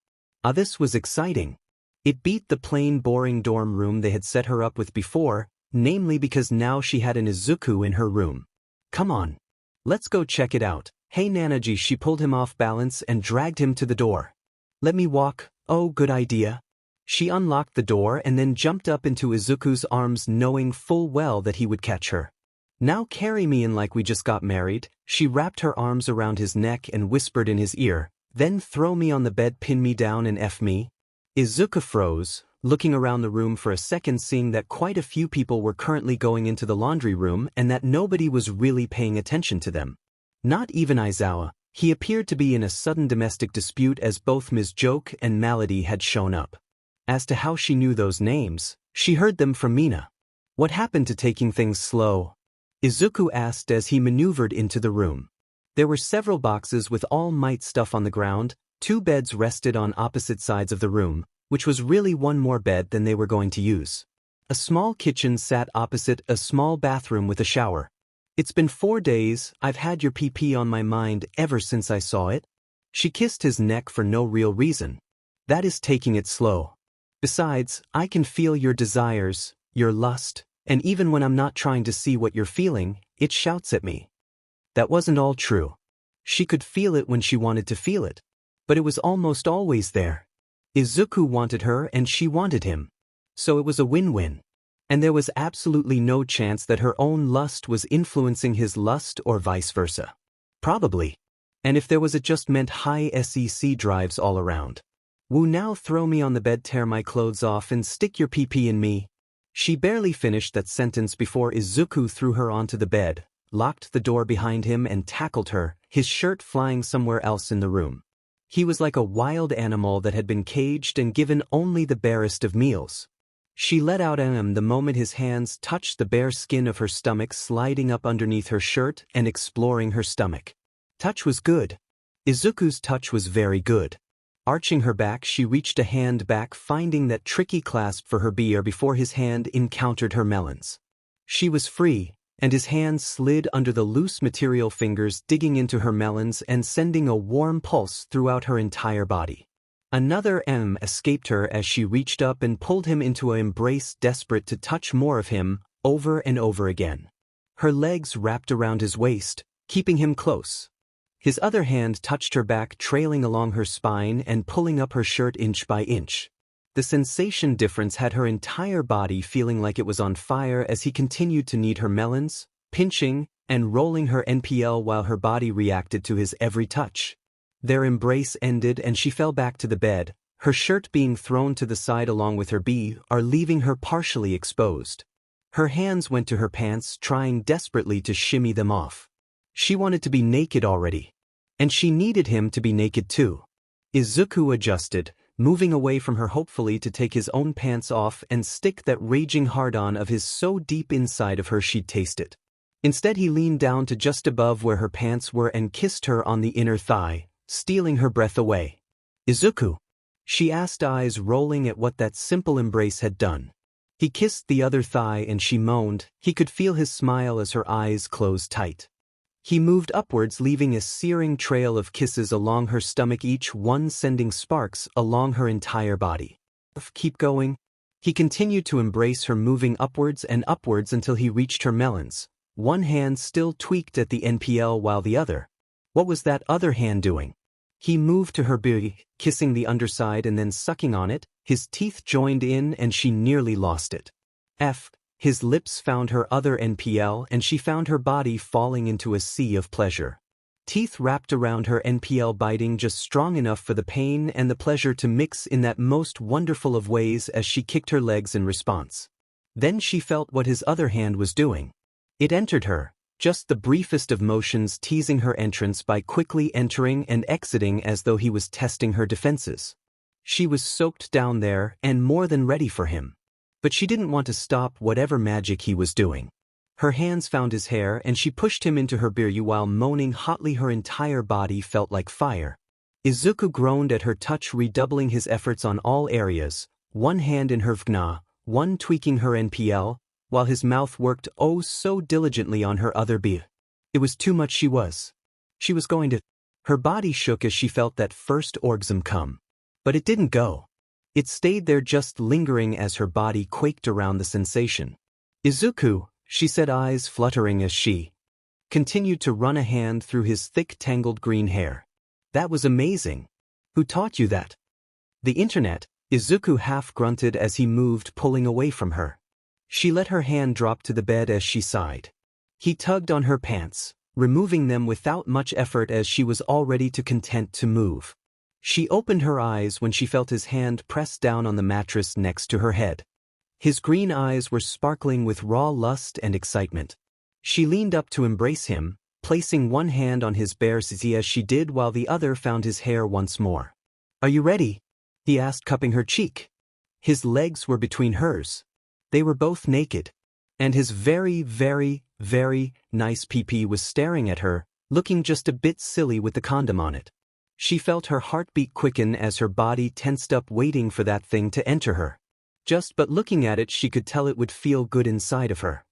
S1: This was exciting. It beat the plain boring dorm room they had set her up with before, namely because now she had an Izuku in her room. "Come on. Let's go check it out." "Hey Nanaji," she pulled him off balance and dragged him to the door. "Let me walk." "Oh, good idea." She unlocked the door and then jumped up into Izuku's arms, knowing full well that he would catch her. "Now carry me in like we just got married." She wrapped her arms around his neck and whispered in his ear, "Then throw me on the bed, pin me down and F me." Izuku froze, looking around the room for a second, seeing that quite a few people were currently going into the laundry room and that nobody was really paying attention to them. Not even Aizawa. He appeared to be in a sudden domestic dispute as both Ms. Joke and Malady had shown up. As to how she knew those names, she heard them from Mina. "What happened to taking things slow?" Izuku asked as he maneuvered into the room. There were several boxes with All Might stuff on the ground. 2 beds rested on opposite sides of the room, which was really one more bed than they were going to use. A small kitchen sat opposite a small bathroom with a shower. "It's been 4 days, I've had your PP on my mind ever since I saw it." She kissed his neck for no real reason. "That is taking it slow. Besides, I can feel your desires, your lust, and even when I'm not trying to see what you're feeling, it shouts at me." That wasn't all true. She could feel it when she wanted to feel it. But it was almost always there. Izuku wanted her and she wanted him. So it was a win-win. And there was absolutely no chance that her own lust was influencing his lust or vice versa. Probably. And if there was, it just meant high SEC drives all around. Woo, now throw me on the bed, tear my clothes off, and stick your pee-pee in me. She barely finished that sentence before Izuku threw her onto the bed, locked the door behind him and tackled her, his shirt flying somewhere else in the room. He was like a wild animal that had been caged and given only the barest of meals. She let out the moment his hands touched the bare skin of her stomach, sliding up underneath her shirt and exploring her stomach. Touch was good. Izuku's touch was very good. Arching her back, she reached a hand back, finding that tricky clasp for her beer before his hand encountered her melons. She was free, and his hand slid under the loose material, fingers digging into her melons and sending a warm pulse throughout her entire body. Another escaped her as she reached up and pulled him into an embrace, desperate to touch more of him, over and over again. Her legs wrapped around his waist, keeping him close. His other hand touched her back, trailing along her spine and pulling up her shirt inch by inch. The sensation difference had her entire body feeling like it was on fire as he continued to knead her melons, pinching and rolling her NPL while her body reacted to his every touch. Their embrace ended and she fell back to the bed, her shirt being thrown to the side along with her BR, leaving her partially exposed. Her hands went to her pants, trying desperately to shimmy them off. She wanted to be naked already. And she needed him to be naked too. Izuku adjusted, moving away from her hopefully to take his own pants off and stick that raging hard-on of his so deep inside of her she'd taste it. Instead he leaned down to just above where her pants were and kissed her on the inner thigh, stealing her breath away. "Izuku?" she asked, eyes rolling at what that simple embrace had done. He kissed the other thigh and she moaned. He could feel his smile as her eyes closed tight. He moved upwards, leaving a searing trail of kisses along her stomach, each one sending sparks along her entire body. "Keep going." He continued to embrace her, moving upwards and upwards until he reached her melons, one hand still tweaked at the NPL while the other. What was that other hand doing? He moved to her booty, kissing the underside and then sucking on it. His teeth joined in and she nearly lost it. His lips found her other NPL and she found her body falling into a sea of pleasure. Teeth wrapped around her NPL, biting just strong enough for the pain and the pleasure to mix in that most wonderful of ways as she kicked her legs in response. Then she felt what his other hand was doing. It entered her, just the briefest of motions, teasing her entrance by quickly entering and exiting as though he was testing her defenses. She was soaked down there and more than ready for him. But she didn't want to stop whatever magic he was doing. Her hands found his hair and she pushed him into her beer while moaning hotly. Her entire body felt like fire. Izuku groaned at her touch, redoubling his efforts on all areas, one hand in her vgna, one tweaking her NPL, while his mouth worked oh so diligently on her other beer. It was too much. She was going to. Her body shook as she felt that first orgasm come. But it didn't go. It stayed there, just lingering as her body quaked around the sensation. "Izuku," she said, eyes fluttering as she continued to run a hand through his thick tangled green hair. "That was amazing. Who taught you that?" "The internet," Izuku half grunted as he moved, pulling away from her. She let her hand drop to the bed as she sighed. He tugged on her pants, removing them without much effort as she was already too content to move. She opened her eyes when she felt his hand press down on the mattress next to her head. His green eyes were sparkling with raw lust and excitement. She leaned up to embrace him, placing one hand on his bare sissy as she did while the other found his hair once more. "Are you ready?" he asked, cupping her cheek. His legs were between hers. They were both naked. And his very, very, very nice pee-pee was staring at her, looking just a bit silly with the condom on it. She felt her heartbeat quicken as her body tensed up, waiting for that thing to enter her. But looking at it, she could tell it would feel good inside of her.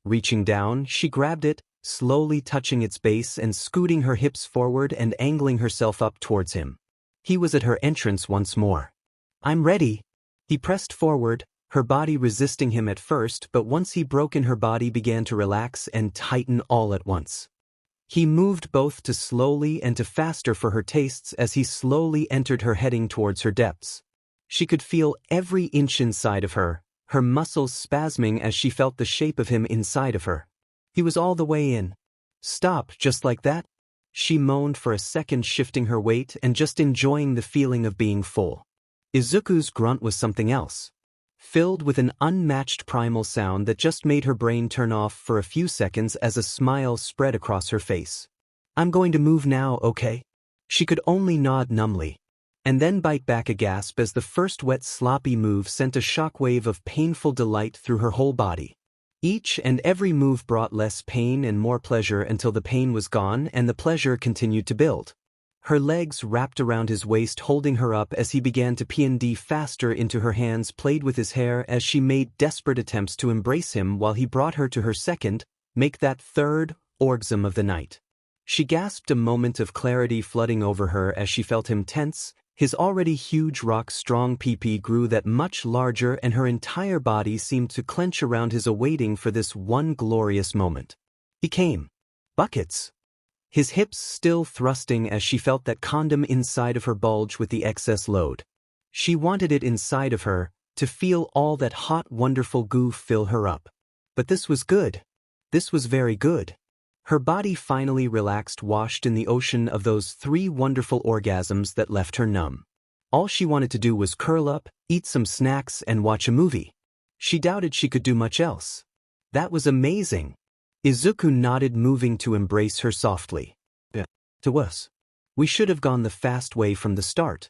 S1: Reaching down, she grabbed it, slowly touching its base and scooting her hips forward and angling herself up towards him. He was at her entrance once more. "I'm ready." He pressed forward, her body resisting him at first, but once he broke in, her body began to relax and tighten all at once. He moved both to slowly and to faster for her tastes as he slowly entered her, heading towards her depths. She could feel every inch inside of her, her muscles spasming as she felt the shape of him inside of her. He was all the way in. Stop, just like that? She moaned for a second, shifting her weight and just enjoying the feeling of being full. Izuku's grunt was something else. Filled with an unmatched primal sound that just made her brain turn off for a few seconds as a smile spread across her face. I'm going to move now, okay? She could only nod numbly, and then bite back a gasp as the first wet sloppy move sent a shockwave of painful delight through her whole body. Each and every move brought less pain and more pleasure until the pain was gone and the pleasure continued to build. Her legs wrapped around his waist, holding her up as he began to P&D faster into her hands, played with his hair as she made desperate attempts to embrace him while he brought her to her second, make that third, orgasm of the night. She gasped, a moment of clarity flooding over her as she felt him tense. His already huge rock-strong pee-pee grew that much larger and her entire body seemed to clench around his, awaiting for this one glorious moment. He came. Buckets. His hips still thrusting as she felt that condom inside of her bulge with the excess load. She wanted it inside of her, to feel all that hot, wonderful goo fill her up. But this was good. This was very good. Her body finally relaxed, washed in the ocean of those 3 wonderful orgasms that left her numb. All she wanted to do was curl up, eat some snacks, and watch a movie. She doubted she could do much else. That was amazing. Izuku nodded, moving to embrace her softly. To us. We should have gone the fast way from the start.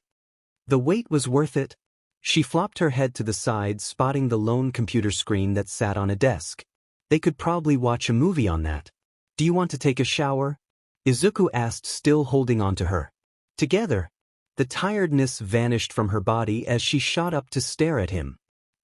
S1: The wait was worth it. She flopped her head to the side, spotting the lone computer screen that sat on a desk. They could probably watch a movie on that. Do you want to take a shower? Izuku asked, still holding on to her. Together. The tiredness vanished from her body as she shot up to stare at him.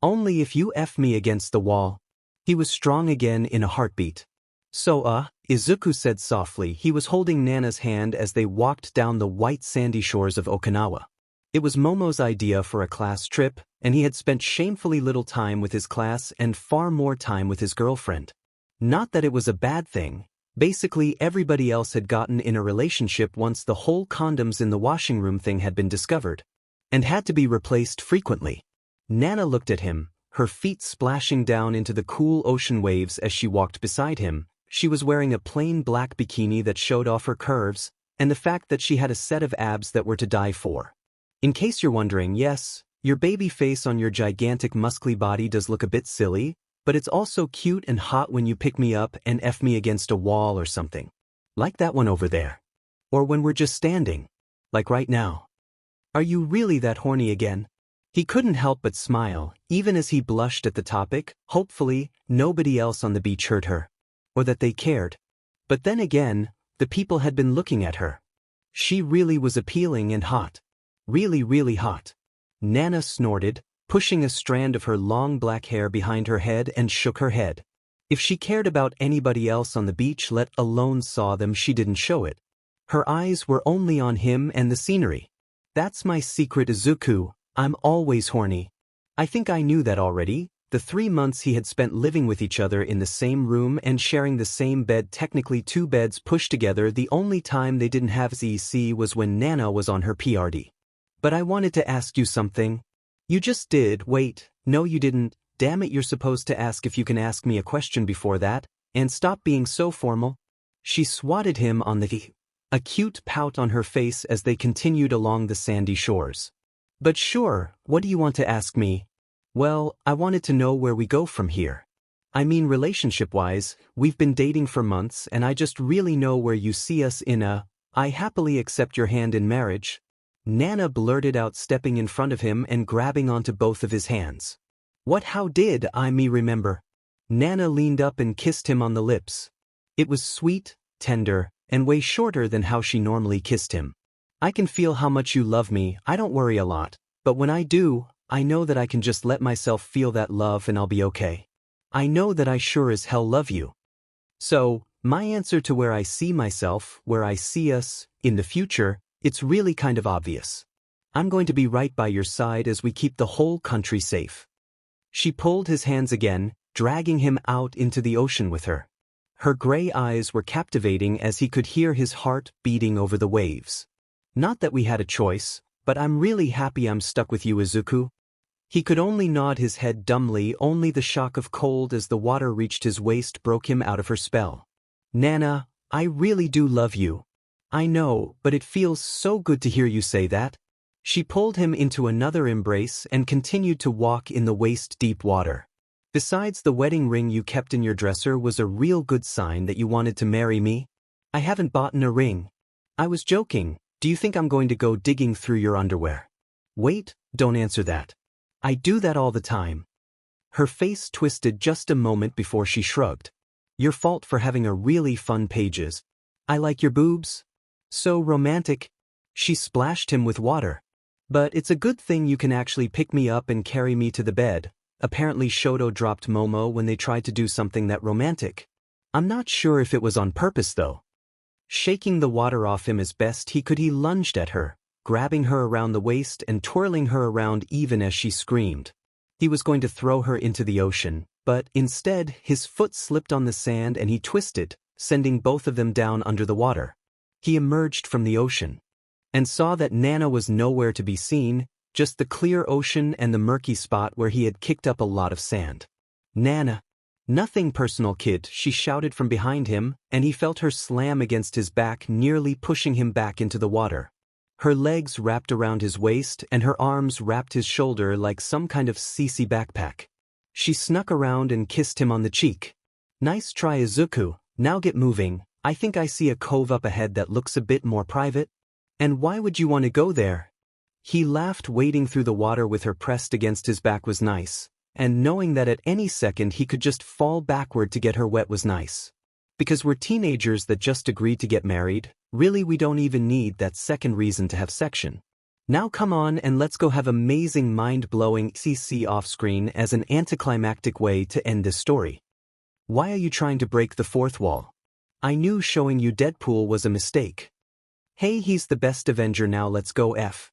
S1: Only if you F me against the wall. He was strong again in a heartbeat. So, Izuku said softly. He was holding Nana's hand as they walked down the white sandy shores of Okinawa. It was Momo's idea for a class trip, and he had spent shamefully little time with his class and far more time with his girlfriend. Not that it was a bad thing. Basically, everybody else had gotten in a relationship once the whole condoms in the washing room thing had been discovered, and had to be replaced frequently. Nana looked at him, her feet splashing down into the cool ocean waves as she walked beside him. She was wearing a plain black bikini that showed off her curves, and the fact that she had a set of abs that were to die for. In case you're wondering, yes, your baby face on your gigantic muscly body does look a bit silly, but it's also cute and hot when you pick me up and F me against a wall or something. Like that one over there. Or when we're just standing. Like right now. Are you really that horny again? He couldn't help but smile, even as he blushed at the topic. Hopefully, nobody else on the beach heard her. Or that they cared. But then again, the people had been looking at her. She really was appealing and hot. Really, really hot. Nana snorted, pushing a strand of her long black hair behind her head, and shook her head. If she cared about anybody else on the beach, let alone saw them, she didn't show it. Her eyes were only on him and the scenery. That's my secret, Izuku. I'm always horny. I think I knew that already. The 3 months he had spent living with each other in the same room and sharing the same bed, technically 2 beds pushed together, the only time they didn't have ZC was when Nana was on her PRD. But I wanted to ask you something. You just did. Wait, no you didn't. Damn it, you're supposed to ask if you can ask me a question before that, and stop being so formal. She swatted him on the a cute pout on her face as they continued along the sandy shores. But sure, what do you want to ask me? Well, I wanted to know where we go from here. I mean, relationship-wise, we've been dating for months and I just really know where you see us in a, I happily accept your hand in marriage. Nana blurted out, stepping in front of him and grabbing onto both of his hands. What, how did I me remember? Nana leaned up and kissed him on the lips. It was sweet, tender, and way shorter than how she normally kissed him. I can feel how much you love me. I don't worry a lot, but when I do, I know that I can just let myself feel that love and I'll be okay. I know that I sure as hell love you. So, my answer to where I see myself, where I see us, in the future, it's really kind of obvious. I'm going to be right by your side as we keep the whole country safe. She pulled his hands again, dragging him out into the ocean with her. Her gray eyes were captivating as he could hear his heart beating over the waves. Not that we had a choice, but I'm really happy I'm stuck with you, Izuku. He could only nod his head dumbly, only the shock of cold as the water reached his waist broke him out of her spell. Nana, I really do love you. I know, but it feels so good to hear you say that. She pulled him into another embrace and continued to walk in the waist-deep water. Besides, the wedding ring you kept in your dresser was a real good sign that you wanted to marry me. I haven't bought a ring. I was joking. Do you think I'm going to go digging through your underwear? Wait, don't answer that. I do that all the time. Her face twisted just a moment before she shrugged. Your fault for having a really fun pages. I like your boobs. So romantic. She splashed him with water. But it's a good thing you can actually pick me up and carry me to the bed. Apparently Shoto dropped Momo when they tried to do something that romantic. I'm not sure if it was on purpose though. Shaking the water off him as best he could, he lunged at her, grabbing her around the waist and twirling her around even as she screamed. He was going to throw her into the ocean, but instead his foot slipped on the sand and he twisted, sending both of them down under the water. He emerged from the ocean and saw that Nana was nowhere to be seen, just the clear ocean and the murky spot where he had kicked up a lot of sand. Nana. Nothing personal, kid, she shouted from behind him, and he felt her slam against his back, nearly pushing him back into the water. Her legs wrapped around his waist and her arms wrapped his shoulder like some kind of CC backpack. She snuck around and kissed him on the cheek. Nice try, Izuku. Now get moving. I think I see a cove up ahead that looks a bit more private. And why would you want to go there? He laughed. Wading through the water with her pressed against his back was nice, and knowing that at any second he could just fall backward to get her wet was nice. Because we're teenagers that just agreed to get married, really we don't even need that second reason to have section. Now come on and let's go have amazing mind-blowing CC off-screen as an anticlimactic way to end this story. Why are you trying to break the fourth wall? I knew showing you Deadpool was a mistake. Hey, he's the best Avenger now, let's go F.